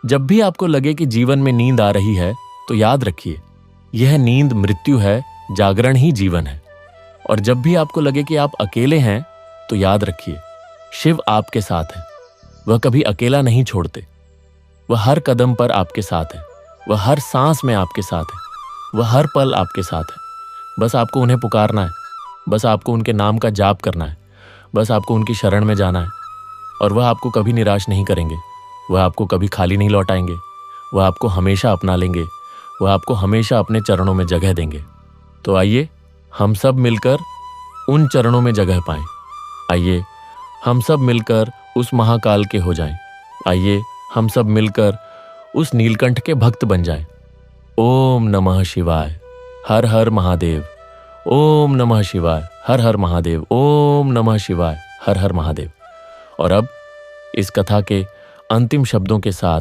जब भी आपको लगे कि जीवन में नींद आ रही है, तो याद रखिए, यह नींद मृत्यु है, जागरण ही जीवन है। और जब भी आपको लगे कि आप अकेले हैं, तो याद रखिए, शिव आपके साथ है। वह कभी अकेला नहीं छोड़ते। वह हर कदम पर आपके साथ है, वह हर सांस में आपके साथ है, वह हर पल आपके साथ है। बस आपको उन्हें पुकारना है, बस आपको उनके नाम का जाप करना है, बस आपको उनकी शरण में जाना है, और वह आपको कभी निराश नहीं करेंगे। वह आपको कभी खाली नहीं लौटाएंगे। वह आपको हमेशा अपना लेंगे। वह आपको हमेशा अपने चरणों में जगह देंगे। तो आइए हम सब मिलकर उन चरणों में जगह पाएं। आइए हम सब मिलकर उस महाकाल के हो जाएं। आइए हम सब मिलकर उस नीलकंठ के भक्त बन जाएं। ओम नमः शिवाय। हर हर महादेव। ओम नमः शिवाय। हर हर महादेव। ओम नमः शिवाय। हर हर महादेव। और अब इस कथा के अंतिम शब्दों के साथ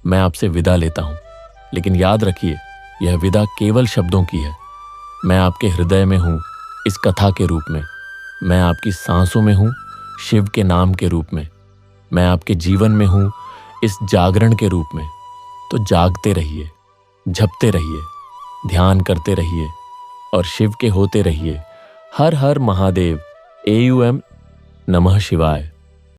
मैं आपसे विदा लेता हूं, लेकिन याद रखिए, यह विदा केवल शब्दों की है। मैं आपके हृदय में हूं इस कथा के रूप में। मैं आपकी सांसों में हूं शिव के नाम के रूप में। मैं आपके जीवन में हूं इस जागरण के रूप में। तो जागते रहिए, झपते रहिए, ध्यान करते रहिए और शिव के होते रहिए। हर हर महादेव। AUM नमः शिवाय।